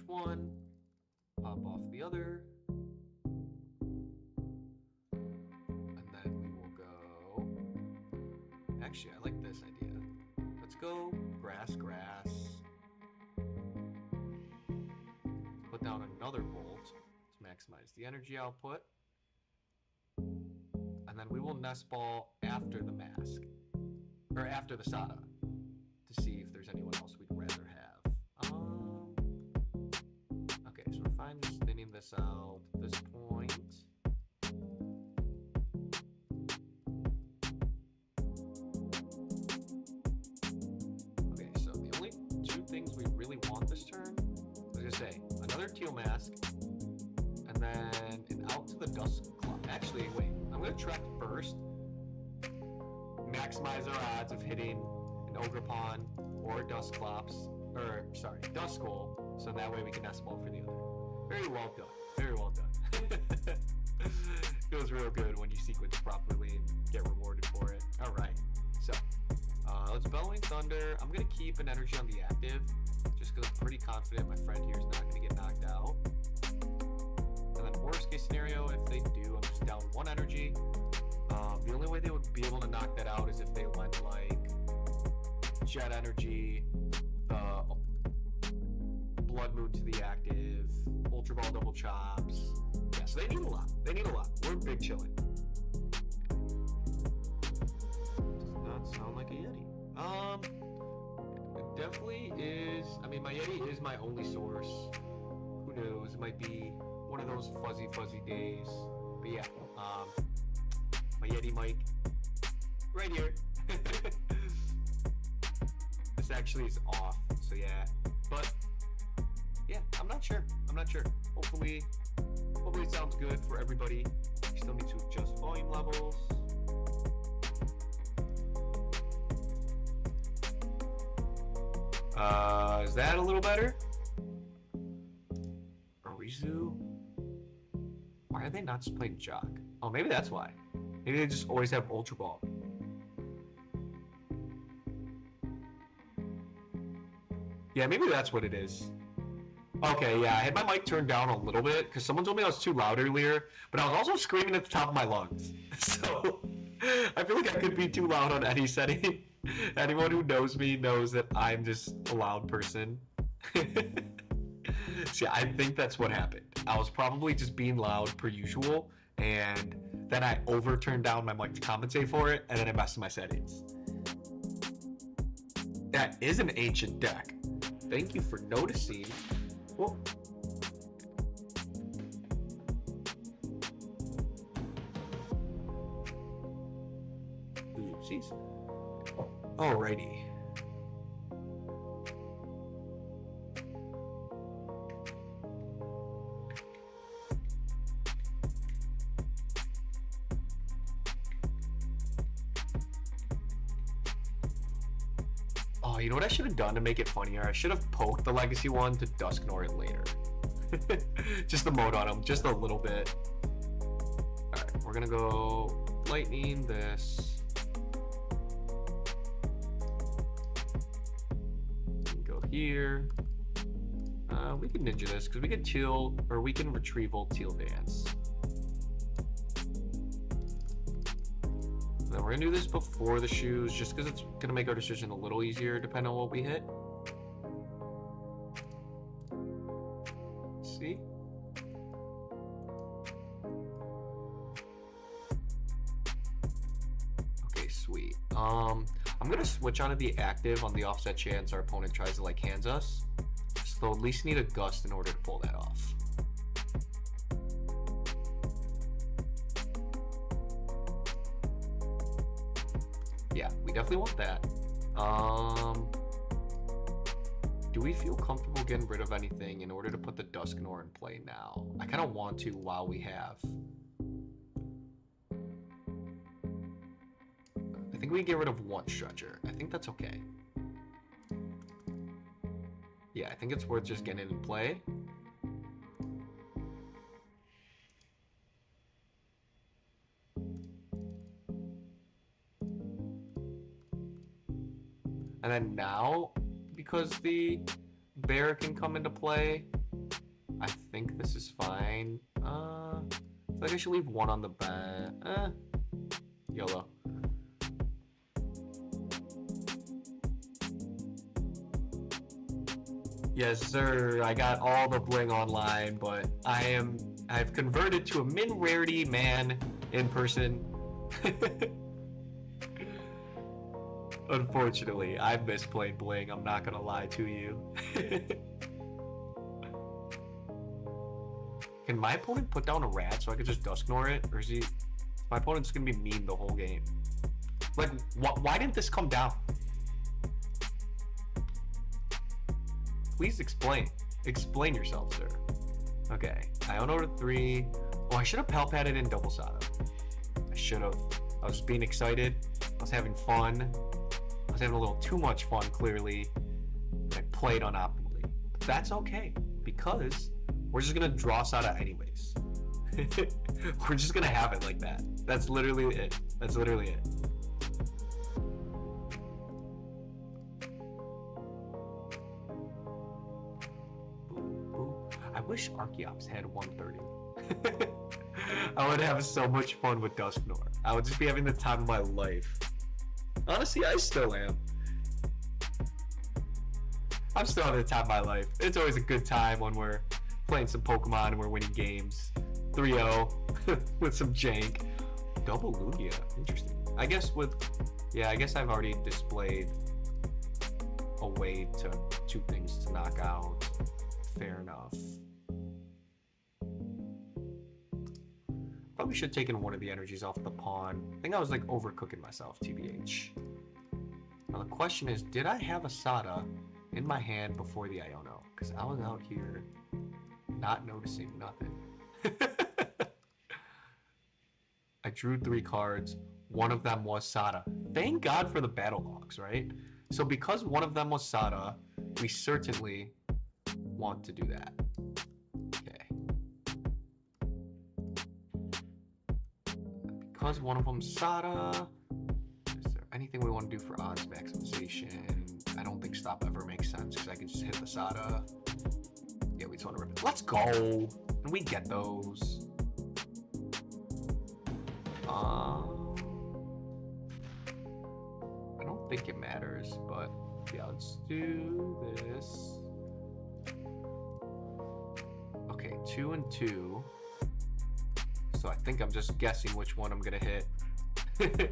one, pop off the other, Actually, I like this idea. Let's go grass, grass. Put down another bolt to maximize the energy output. And then we will Nest Ball after the mask. Or after the Sada. To see if there's anyone else we'd rather have. Okay, so we're fine just thinning this out at this point. Okay, so the only two things we really want this turn, I was gonna say, another Teal mask, and then an out to the Duskull. Actually, wait, I'm gonna Trek first. Maximize our odds of hitting an Ogerpon or Duskull, so that way we can Nest Ball for the other. Very well done. Very well done. Feels real good when you sequence properly and get rewarded for it. Alright, so let's Bellowing Thunder. I'm going to keep an energy on the active, just because I'm pretty confident my friend here is not going to get knocked out. And then worst case scenario, if they do, I'm just down one energy. The only way they would be able to knock that out is if they went like Jet Energy, Blood Moon to the active, Ultra Ball Double Chops. Yeah, so they need a lot. They need a lot. We're big chillin'. Does not sound like a Yeti. It definitely is. I mean, my Yeti is my only source. Who knows? It might be one of those fuzzy days. But yeah, my Yeti mic right here. This actually is off, so yeah. But yeah, I'm not sure. Hopefully it sounds good for everybody. You still need to adjust volume levels. Is that a little better? Arizu? Why are they not just playing Jock? Oh, maybe that's why. Maybe they just always have Ultra Ball. Yeah, maybe that's what it is. Okay, yeah, I had my mic turned down a little bit because someone told me I was too loud earlier, but I was also screaming at the top of my lungs. So I feel like I could be too loud on any setting. Anyone who knows me knows that I'm just a loud person. See, I think that's what happened. I was probably just being loud per usual, and then I turned down my mic to compensate for it, and then I messed with my settings. That is an ancient deck. Thank you for noticing. Whoa. Oopsies. Alrighty. Oh, you know what I should have done to make it funnier? I should have poked the Legacy one to Dusknoir it later. Just the mode on him, just a little bit. Alright, we're gonna go Lightning this. Go here. We can Ninja this, because we can Teal, or we can Retrieval Teal Dance. Then we're gonna do this before the shoes, just because it's gonna make our decision a little easier depending on what we hit. See? Okay, sweet. I'm gonna switch onto the active on the offset chance our opponent tries to like hands us. So at least need a gust in order to pull that off. Yeah, we definitely want that. Do we feel comfortable getting rid of anything in order to put the Dusknoir in play now? I kind of want to while we have. I think we can get rid of one stretcher. I think that's okay. Yeah, I think it's worth just getting it in play. And then now, because the bear can come into play, I think this is fine. I feel like I should leave one on the bed. YOLO. Yes, sir. I got all the bling online, but I've converted to a min rarity man in person. Unfortunately, I miss playing bling. I'm not gonna lie to you. Can my opponent put down a rat so I could just Dusknoir it, or is he? My opponent's gonna be mean the whole game. Like, why didn't this come down? Please explain. Explain yourself, sir. Okay, Iono to 3. Oh, I should have Pal Padded in double Sada. I should have. I was being excited. I was having fun. I was having a little too much fun, clearly. I played unoptimally. But that's okay, because we're just gonna draw Sada anyways. We're just gonna have it like that. That's literally it. That's literally it. I wish Archeops had 130. I would have so much fun with Dusknoir. I would just be having the time of my life. Honestly, I still am. I'm still having the time of my life. It's always a good time when we're playing some Pokemon and we're winning games. 3-0 with some jank. Double Lugia. Interesting. I guess I guess I've already displayed a way to 2 things to knock out. Fair enough. Probably should have taken one of the energies off the pawn. I think I was like overcooking myself, TBH. Now the question is, did I have a Sada in my hand before the Iono? Because I was out here not noticing nothing. I drew 3 cards. One of them was Sada. Thank God for the battle logs, right? So because one of them was Sada, we certainly want to do that. Okay. Because one of them's Sada, is there anything we want to do for odds maximization? I don't think stop ever makes sense because I can just hit the Sada. Yeah, we just want to rip it. Let's go! And we get those. I don't think it matters, but yeah, let's do this. Okay, 2 and 2. So I think I'm just guessing which one I'm gonna hit at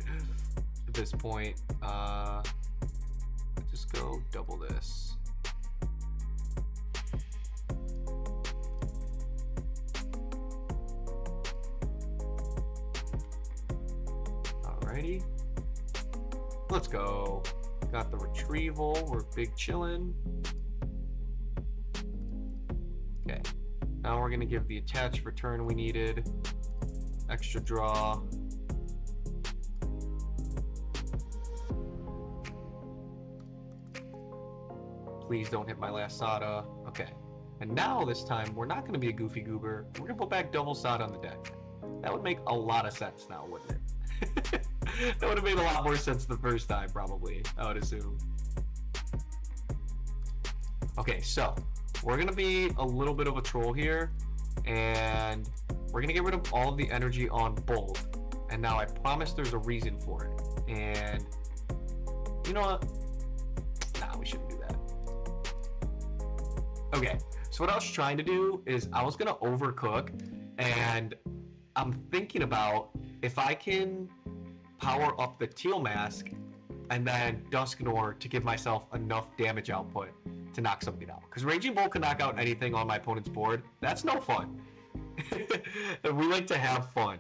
this point. Just go double this. Alrighty. Let's go. Got the retrieval. We're big chillin'. Okay. Now we're gonna give the attached return we needed. Extra draw. Please don't hit my last Sada. Okay. And now this time we're not gonna be a goofy goober. We're gonna put back double Sada on the deck. That would make a lot of sense now, wouldn't it? That would have made a lot more sense the first time, probably, I would assume. Okay, so we're gonna be a little bit of a troll here, and we're gonna get rid of all of the energy on both. And now I promise there's a reason for it. And you know what? Nah, we shouldn't do that. Okay, so what I was trying to do is I was gonna overcook, and I'm thinking about if I can power up the Teal mask and then Dusknoir to give myself enough damage output to knock something out. Because Raging Bull can knock out anything on my opponent's board. That's no fun. And we like to have fun.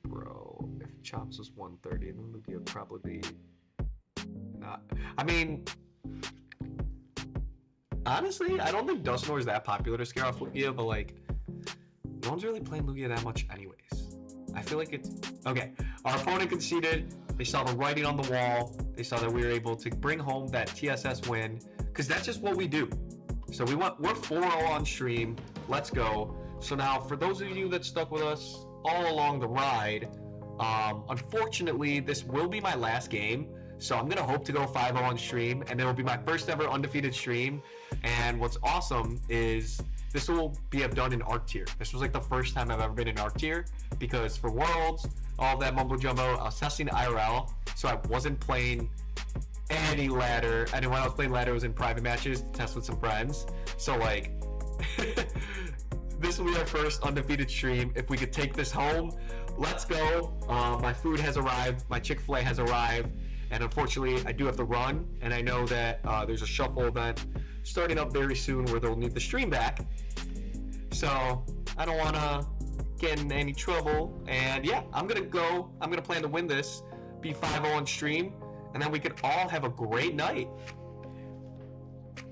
Bro, if Chops was 130, then Lugia would probably be not. I mean, honestly, I don't think Dusknoir is that popular to scare off Lugia, but like, no one's really playing Lugia that much anyways. I feel like it's... Okay, our opponent conceded. They saw the writing on the wall. They saw that we were able to bring home that TSS win, because that's just what we do. So we're 4-0 on stream. Let's go. So now, for those of you that stuck with us all along the ride, unfortunately, this will be my last game. So I'm gonna hope to go 5-0 on stream, and it'll be my first ever undefeated stream. And what's awesome is this will be done in Arc Tier. This was like the first time I've ever been in Arc Tier, because for Worlds, all that mumbo jumbo, I was testing IRL, so I wasn't playing any ladder. And when I was playing ladder, it was in private matches to test with some friends. So like, this will be our first undefeated stream. If we could take this home, let's go. My food has arrived, my Chick-fil-A has arrived, and unfortunately I do have to run, and I know that there's a shuffle event starting up very soon where they'll need the stream back. So I don't want to get in any trouble, and yeah, I'm gonna plan to win this, be 5-0 on stream, and then we could all have a great night.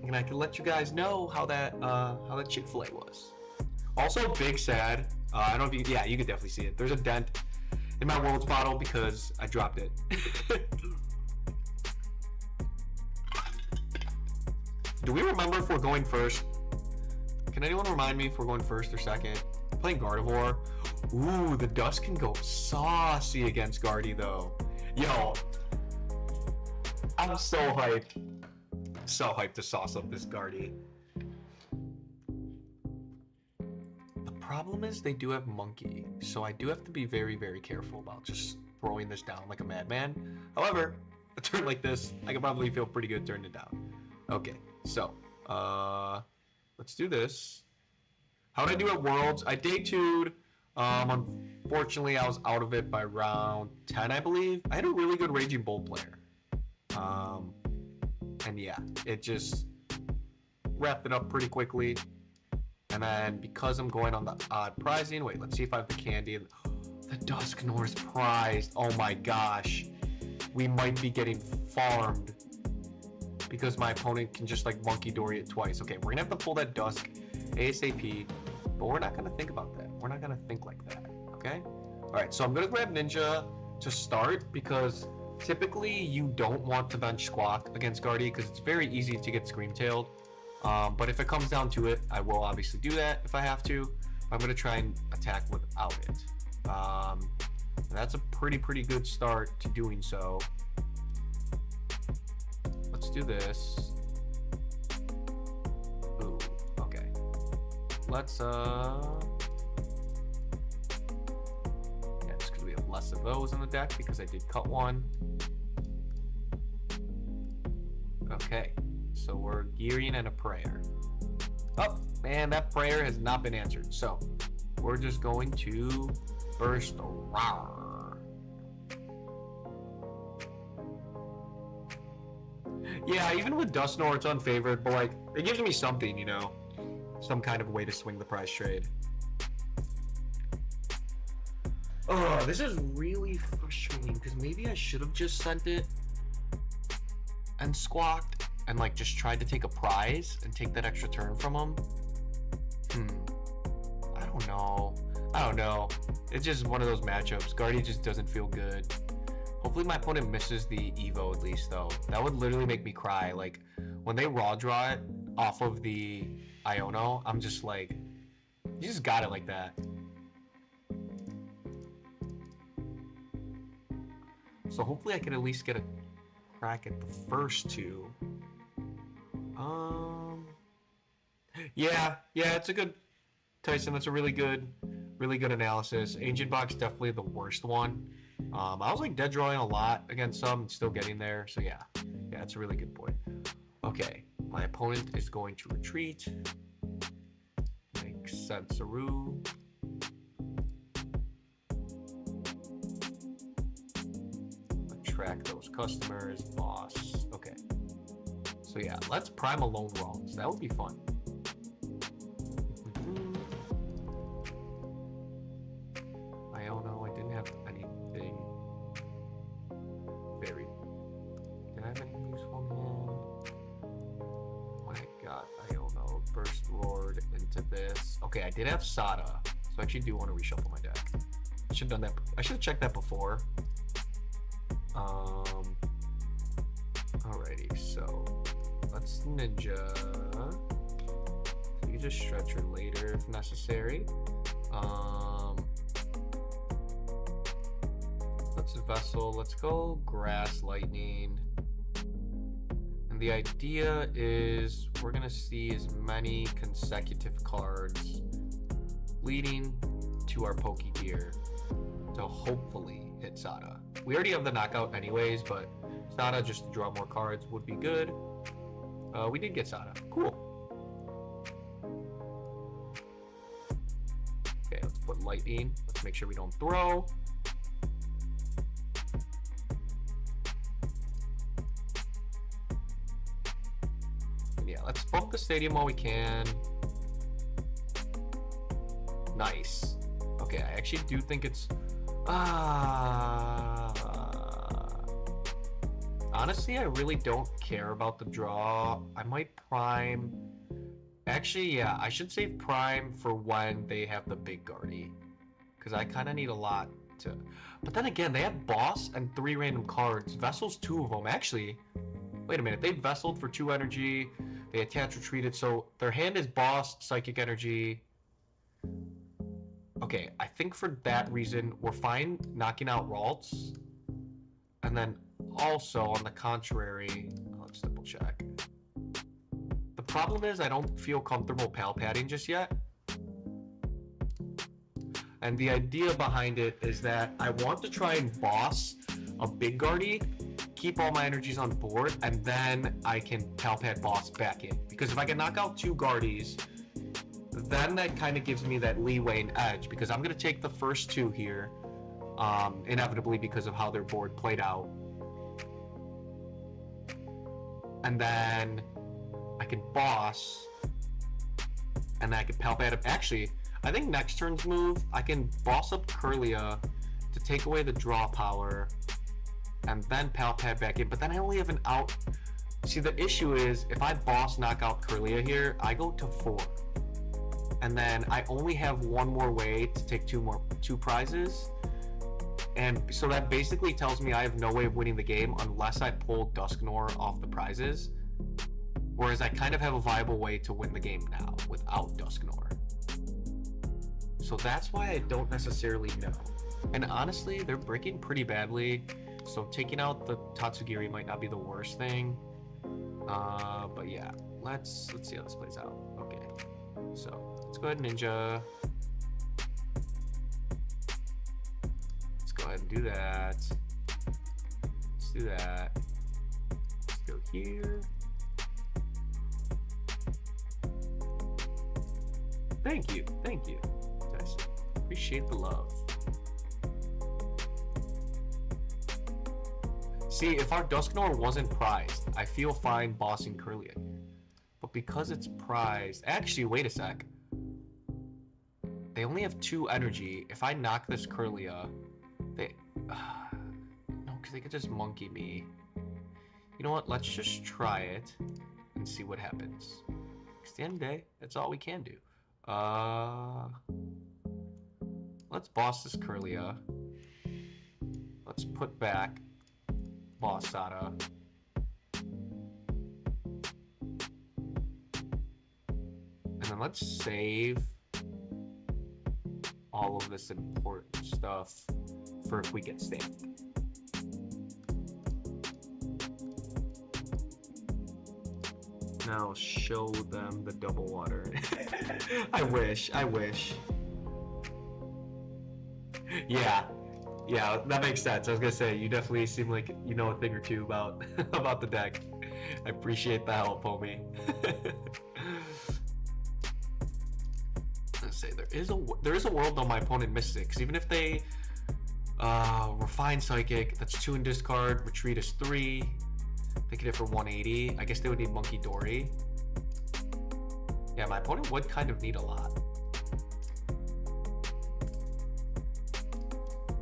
And I can let you guys know how that Chick-fil-A was. Also, big sad. I don't know if you, yeah, you could definitely see it. There's a dent in my Worlds bottle because I dropped it. Do we remember if we're going first? Can anyone remind me if we're going first or second? I'm playing Gardevoir. Ooh, the Dusk can go saucy against Gardy though. Yo, I'm so hyped. So hyped to sauce up this Gardy. The problem is they do have Monkey, so I do have to be very, very careful about just throwing this down like a madman. However, a turn like this, I can probably feel pretty good turning it down. Okay, so let's do this. How did I do at Worlds? I day 2'd. Unfortunately, I was out of it by round 10, I believe. I had a really good Raging Bull player. And yeah, it just wrapped it up pretty quickly. And then because I'm going on the odd prizing, wait, let's see if I have the candy. The Dusknoir's prized. Oh my gosh. We might be getting farmed because my opponent can just like Monkey Dory it twice. Okay, we're gonna have to pull that Dusk ASAP, but we're not gonna think about that. We're not gonna think like that, okay? All right, so I'm gonna grab Ninja to start because typically you don't want to bench Squawk against Gardy because it's very easy to get Scream-tailed. But if it comes down to it, I will obviously do that if I have to. I'm gonna try and attack without it. And that's a pretty good start to doing so. Let's do this. Ooh, okay. Let's yeah, just because we have less of those in the deck because I did cut one. Okay, so we're gearing and a prayer. Oh, man, that prayer has not been answered. So we're just going to burst Rawr. Yeah, even with Dusknoir, it's unfavored, but like it gives me something, you know, some kind of way to swing the prize trade. Oh, this is really frustrating because maybe I should have just sent it and squawked and like just tried to take a prize and take that extra turn from him. I don't know. It's just one of those matchups. Gardy just doesn't feel good. Hopefully my opponent misses the Evo at least though. That would literally make me cry. Like when they raw draw it off of the Iono, I'm just like, you just got it like that. So hopefully I can at least get a crack at the first two. Yeah, it's a good, Tyson, that's a really good analysis. Ancient Box definitely the worst one. I was like dead drawing a lot against some and still getting there, so yeah, it's a really good point. Okay, my opponent is going to retreat. Makes sense-aroo. Attract those customers, boss. Okay. So yeah, let's prime a Lone Wrongs. That would be fun. Iono, I didn't have anything very... Did I have anything useful in hand? I got Iono, Burst Roared into this. Okay, I did have Sada, so I actually do want to reshuffle my deck. I should have done that. I should have checked that before. Alrighty, so let's Ninja. You can just stretch her later if necessary. Let's Vessel. Let's go Grass Lightning. And the idea is we're going to see as many consecutive cards leading to our Pokégear to hopefully hit Sada. We already have the knockout anyways, but Sada just to draw more cards would be good. We did get Sada. Cool. Okay, let's put Lightning. Let's make sure we don't throw. And yeah, let's bump the stadium while we can. Nice. Okay, I actually do think it's... honestly, I really don't care about the draw. I might Prime... Actually, yeah, I should save Prime for when they have the big Guardy. Because I kind of need a lot to... But then again, they have Boss and 3 random cards. Vessel's 2 of them. Actually, wait a minute. They Vesseled for 2 energy. They attach retreated. So their hand is Boss, Psychic Energy. Okay, I think for that reason, we're fine knocking out Ralts. And then also, on the contrary, let's double check. The problem is I don't feel comfortable Pal Padding just yet. And the idea behind it is that I want to try and boss a big Guardy, keep all my energies on board, and then I can Pal Pad boss back in. Because if I can knock out 2 Guardies, then that kind of gives me that leeway and edge, because I'm going to take the first 2 here, inevitably because of how their board played out. And then I can boss, and then I can Pal Pad up. Actually, I think next turn's move, I can boss up Kirlia to take away the draw power, and then Pal Pad back in, but then I only have an out. See, the issue is, if I boss knock out Kirlia here, I go to 4. And then I only have 1 more way to take 2 prizes. And so that basically tells me I have no way of winning the game unless I pull Dusknoir off the prizes. Whereas I kind of have a viable way to win the game now without Dusknoir. So that's why I don't necessarily know. And honestly, they're breaking pretty badly. So taking out the Tatsugiri might not be the worst thing. But yeah, let's see how this plays out. Okay, so let's go ahead and Ninja. Let's go ahead and do that. Let's do that. Let's go here. Thank you, guys. Appreciate the love. See, if our Dusknoir wasn't prized, I feel fine bossing Kirlia. But because it's prized... Actually, wait a sec. They only have 2 energy. If I knock this Kirlia, they... no, because they could just monkey me. You know what? Let's just try it and see what happens. It's the end of the day. That's all we can do. Let's boss this Kirlia. Let's put back boss Sada. And then let's save all of this important stuff for if we get stamped. Now show them the double water. I wish. Yeah, that makes sense. I was gonna say, you definitely seem like you know a thing or two about about the deck. I appreciate the help, homie. Let's say there is a world though my opponent missed it, 'cause even if they refine Psychic, that's 2 in discard, retreat is 3. They could hit for 180. I guess they would need Monkey Dory. Yeah, my opponent would kind of need a lot.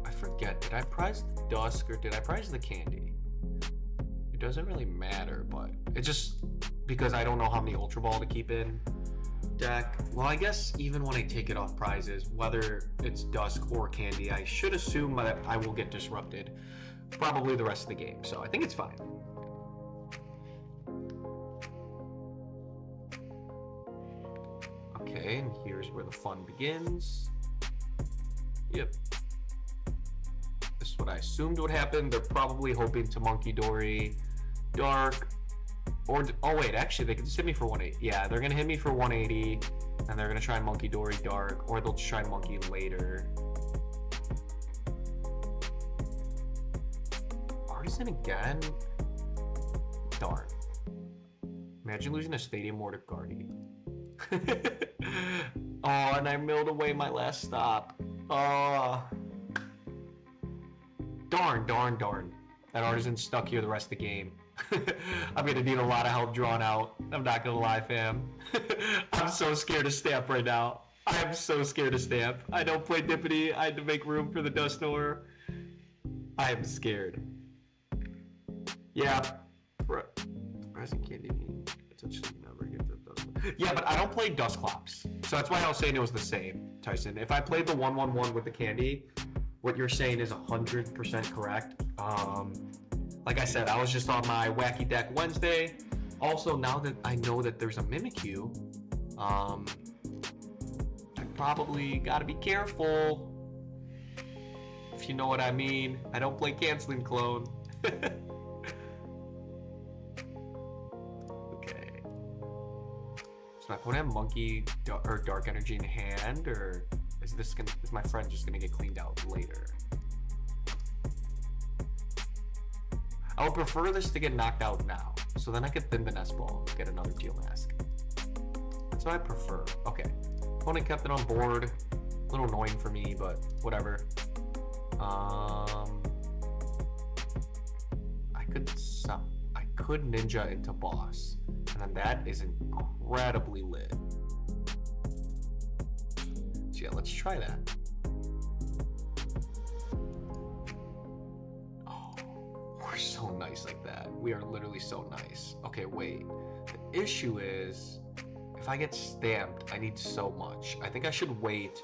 I forget, did I prize the Dusk or did I prize the Candy? It doesn't really matter, but it's just because I don't know how many Ultra Ball to keep in deck. Well, I guess even when I take it off prizes, whether it's Dusk or Candy, I should assume that I will get disrupted probably the rest of the game, so I think it's fine. Okay, and here's where the fun begins. Yep. This just what I assumed would happen. They're probably hoping to Monkey Dory, Dark, or oh wait, actually they could just hit me for 180. Yeah, they're gonna hit me for 180, and they're gonna try Monkey Dory, Dark, or they'll try Monkey later. Artisan again? Darn. Imagine losing a Stadium War to Guardy. Oh, and I milled away my last stop. Oh. Darn. That Artisan's stuck here the rest of the game. I'm gonna need a lot of help drawn out. I'm not gonna lie, fam. I'm so scared to stamp right now. I am so scared to stamp. I don't play Dippity. I had to make room for the Dusknoir. I am scared. Yeah. Present candy. Yeah, but I don't play Dusclops. So that's why I was saying it was the same, Tyson. If I played the 1/1/1 with the candy, what you're saying is 100% correct. Like I said, I was just on my wacky deck Wednesday. Also, now that I know that there's a Mimikyu, I probably gotta be careful. If you know what I mean. I don't play Canceling Clone. My opponent have Monkey or Dark Energy in hand, or is my friend just gonna get cleaned out later? I would prefer this to get knocked out now, so then I could thin the Nest Ball and get another Teal mask. That's what I prefer. Okay, opponent kept it on board. A little annoying for me, but whatever. I could Ninja into Boss. And then that is incredibly lit. So yeah, let's try that. Oh, we're so nice like that. We are literally so nice. Okay, wait. The issue is, if I get stamped, I need so much. I think I should wait,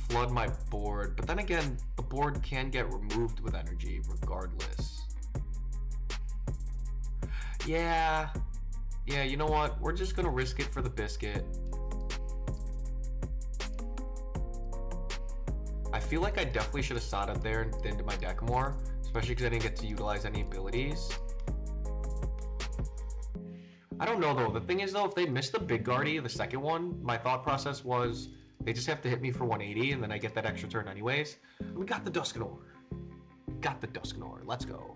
flood my board. But then again, the board can get removed with energy regardless. Yeah, you know what? We're just gonna risk it for the biscuit. I feel like I definitely should have Sada there and thinned my deck more, especially because I didn't get to utilize any abilities. I don't know though. The thing is though, if they missed the big Guardy, the second one, my thought process was they just have to hit me for 180 and then I get that extra turn anyways. We got the Dusknoir. Let's go.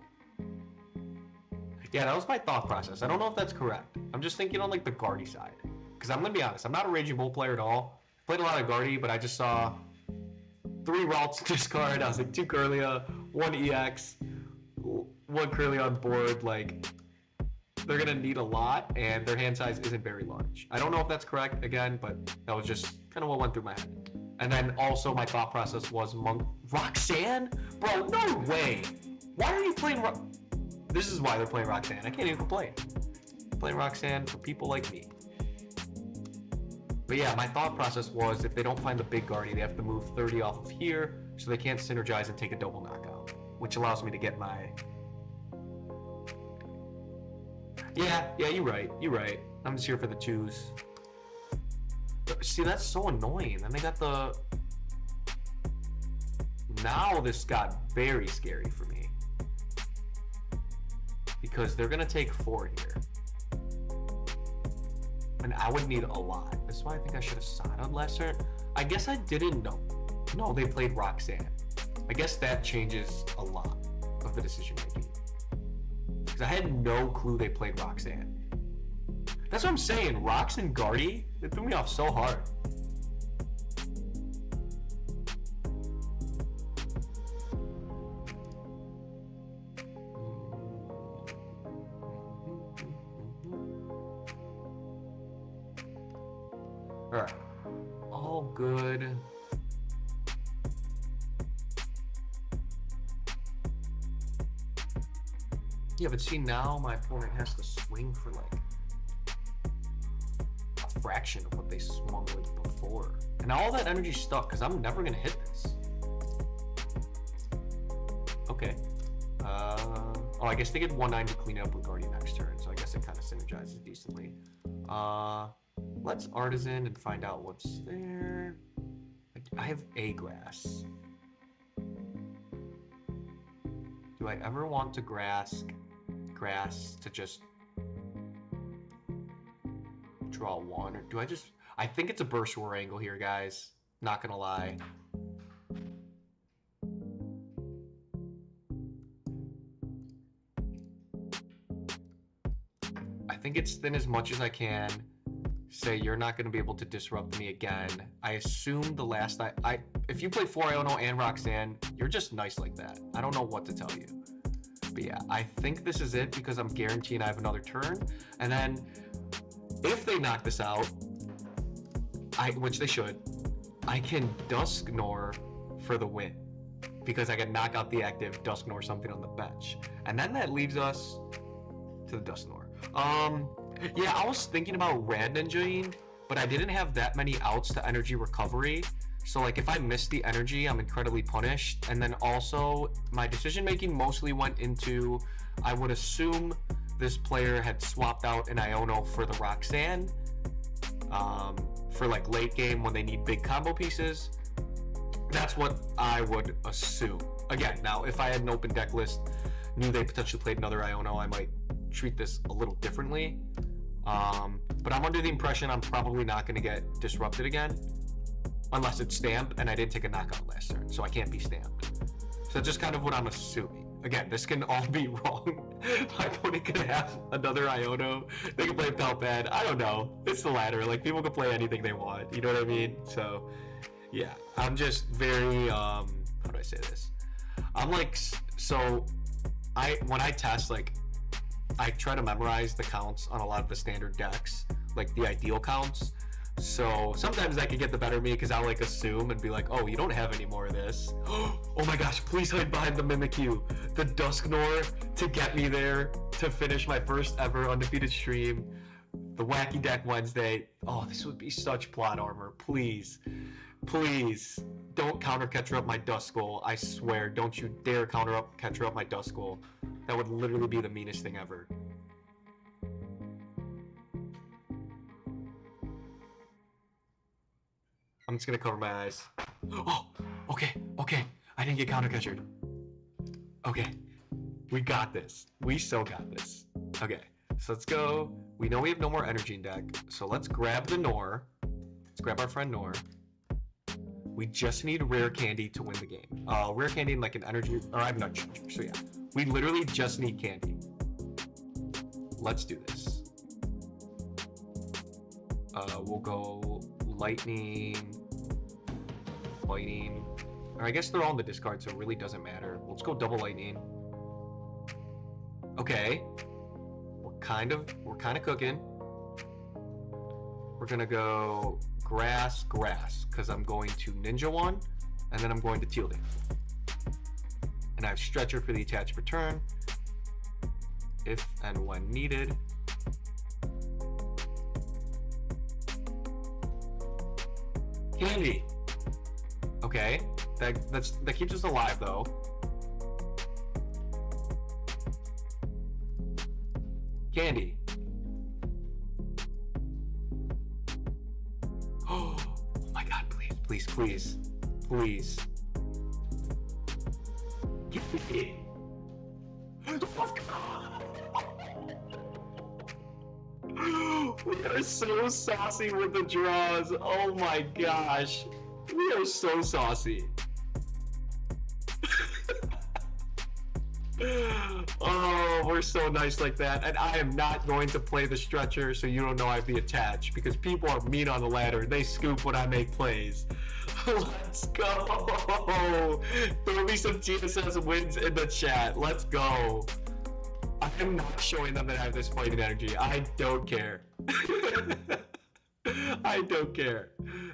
Yeah, that was my thought process. I don't know if that's correct. I'm just thinking on like the Guardy side. Because I'm going to be honest, I'm not a Raging Bull player at all. Played a lot of Guardy, but I just saw 3 Ralts discard. I was like 2 Kirlia, 1 EX, 1 Kirlia on board. Like, they're going to need a lot, and their hand size isn't very large. I don't know if that's correct, again, but that was just kind of what went through my head. And then also my thought process was Roxanne? Bro, no way! Why are you playing This is why they're playing Roxanne. I can't even complain. Playing Roxanne for people like me. But yeah, my thought process was if they don't find the big Guardy, they have to move 30 off of here, so they can't synergize and take a double knockout, which allows me to get my... Yeah, you're right. I'm just here for the 2s. See, that's so annoying. Then they got the... Now this got very scary for me. Because they're gonna take 4 here. And I would need a lot. That's why I think I should have Sada last turn. I guess I didn't know. No, they played Roxanne. I guess that changes a lot of the decision making. Because I had no clue they played Roxanne. That's what I'm saying. Rox and Guardy, it threw me off so hard. Alright. All good. Yeah, but see, now my opponent has to swing for like a fraction of what they swung with before. And all that energy stuck because I'm never gonna hit this. Okay. Oh, I guess they get 190 to clean it up with Guardian next turn, so I guess it kind of synergizes decently. Let's Artisan and find out what's there. I have A grass. Do I ever want to grass to just draw one? Or do I just... I think it's a burst war angle here, guys. Not gonna lie. I think it's thin as much as I can. Say you're not going to be able to disrupt me again. I assume the last if you play 4 Iono and Roxanne, you're just nice like that. I don't know what to tell you. But yeah, I think this is it because I'm guaranteeing I have another turn. And then if they knock this out, which they should, I can Dusknoir for the win because I can knock out the active Dusknoir something on the bench. And then that leaves us to the Dusknoir. Yeah, I was thinking about Rad Ninjaing, but I didn't have that many outs to energy recovery. So like if I miss the energy, I'm incredibly punished. And then also my decision making mostly went into, I would assume this player had swapped out an Iono for the Roxanne for like late game when they need big combo pieces. That's what I would assume. Again, now if I had an open deck list, knew they potentially played another Iono, I might treat this a little differently. But I'm under the impression I'm probably not going to get disrupted again unless it's stamped, and I didn't take a knockout last turn, so I can't be stamped. So that's just kind of what I'm assuming. Again, this can all be wrong. My opponent could have another Iono. They can play Pal Pad. I don't know. It's the latter. Like, people can play anything they want. You know what I mean? So, yeah. I'm just very, how do I say this? I'm like, so, when I test, like, I try to memorize the counts on a lot of the standard decks, like the ideal counts. So sometimes that can get the better of me because I'll like assume and be like, oh, you don't have any more of this. Oh my gosh, please hide behind the Mimikyu. The Dusknoir to get me there to finish my first ever undefeated stream. The Wacky Deck Wednesday. Oh, this would be such plot armor. Please, please don't counter catcher up my Duskull. I swear, don't you dare catcher up my Duskull. That would literally be the meanest thing ever. I'm just gonna cover my eyes. Oh, okay. I didn't get counter catchered. Okay, we got this. We so got this. Okay, so let's go. We know we have no more energy in deck, so let's grab the Noir. Let's grab our friend Noir. We just need Rare Candy to win the game. Rare Candy and like an energy, or I'm not sure. So yeah, we literally just need Candy. Let's do this. We'll go Lightning, Lightning. Or I guess they're all in the discard, so it really doesn't matter. Let's go double Lightning. Okay, we're kind of cooking. We're gonna go grass, because I'm going to Ninja one, and then I'm going to Teal. And I have Stretcher for the attached return, if and when needed. Candy. Okay, that keeps us alive though. Candy. Oh my God! Please. Give me. We are so saucy with the draws. Oh my gosh. We are so saucy. Oh, we're so nice like that. And I am not going to play the Stretcher so you don't know I have the attach, because people are mean on the ladder. They scoop when I make plays. Let's go. Throw me some TSS wins in the chat. Let's go. I am not showing them that I have this fighting energy. I don't care. I don't care.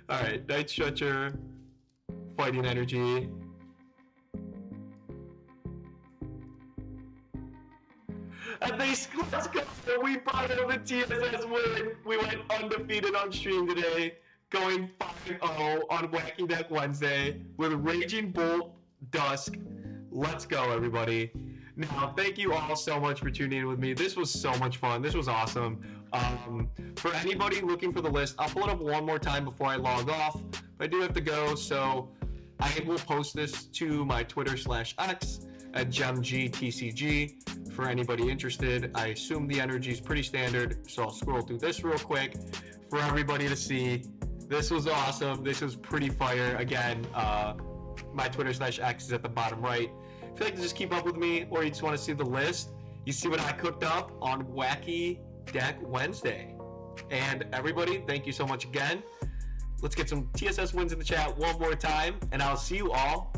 Alright, Night Stretcher, fighting energy. And they scored us. We brought in the TSS win. We went undefeated on stream today, going 5-0 on Wacky Deck Wednesday with Raging Bolt Dusk. Let's go, everybody. Now, thank you all so much for tuning in with me. This was so much fun. This was awesome. For anybody looking for the list, I'll pull it up one more time before I log off. But I do have to go, so I will post this to my Twitter/X. a Gem G TCG for anybody interested. I assume the energy is pretty standard, so I'll scroll through this real quick for everybody to see. This was awesome. This was pretty fire. Again, my Twitter/X is at the bottom right. If you'd like to just keep up with me, or you just want to see the list, you see what I cooked up on Wacky Deck Wednesday. And everybody, thank you so much again. Let's get some TSS wins in the chat one more time, and I'll see you all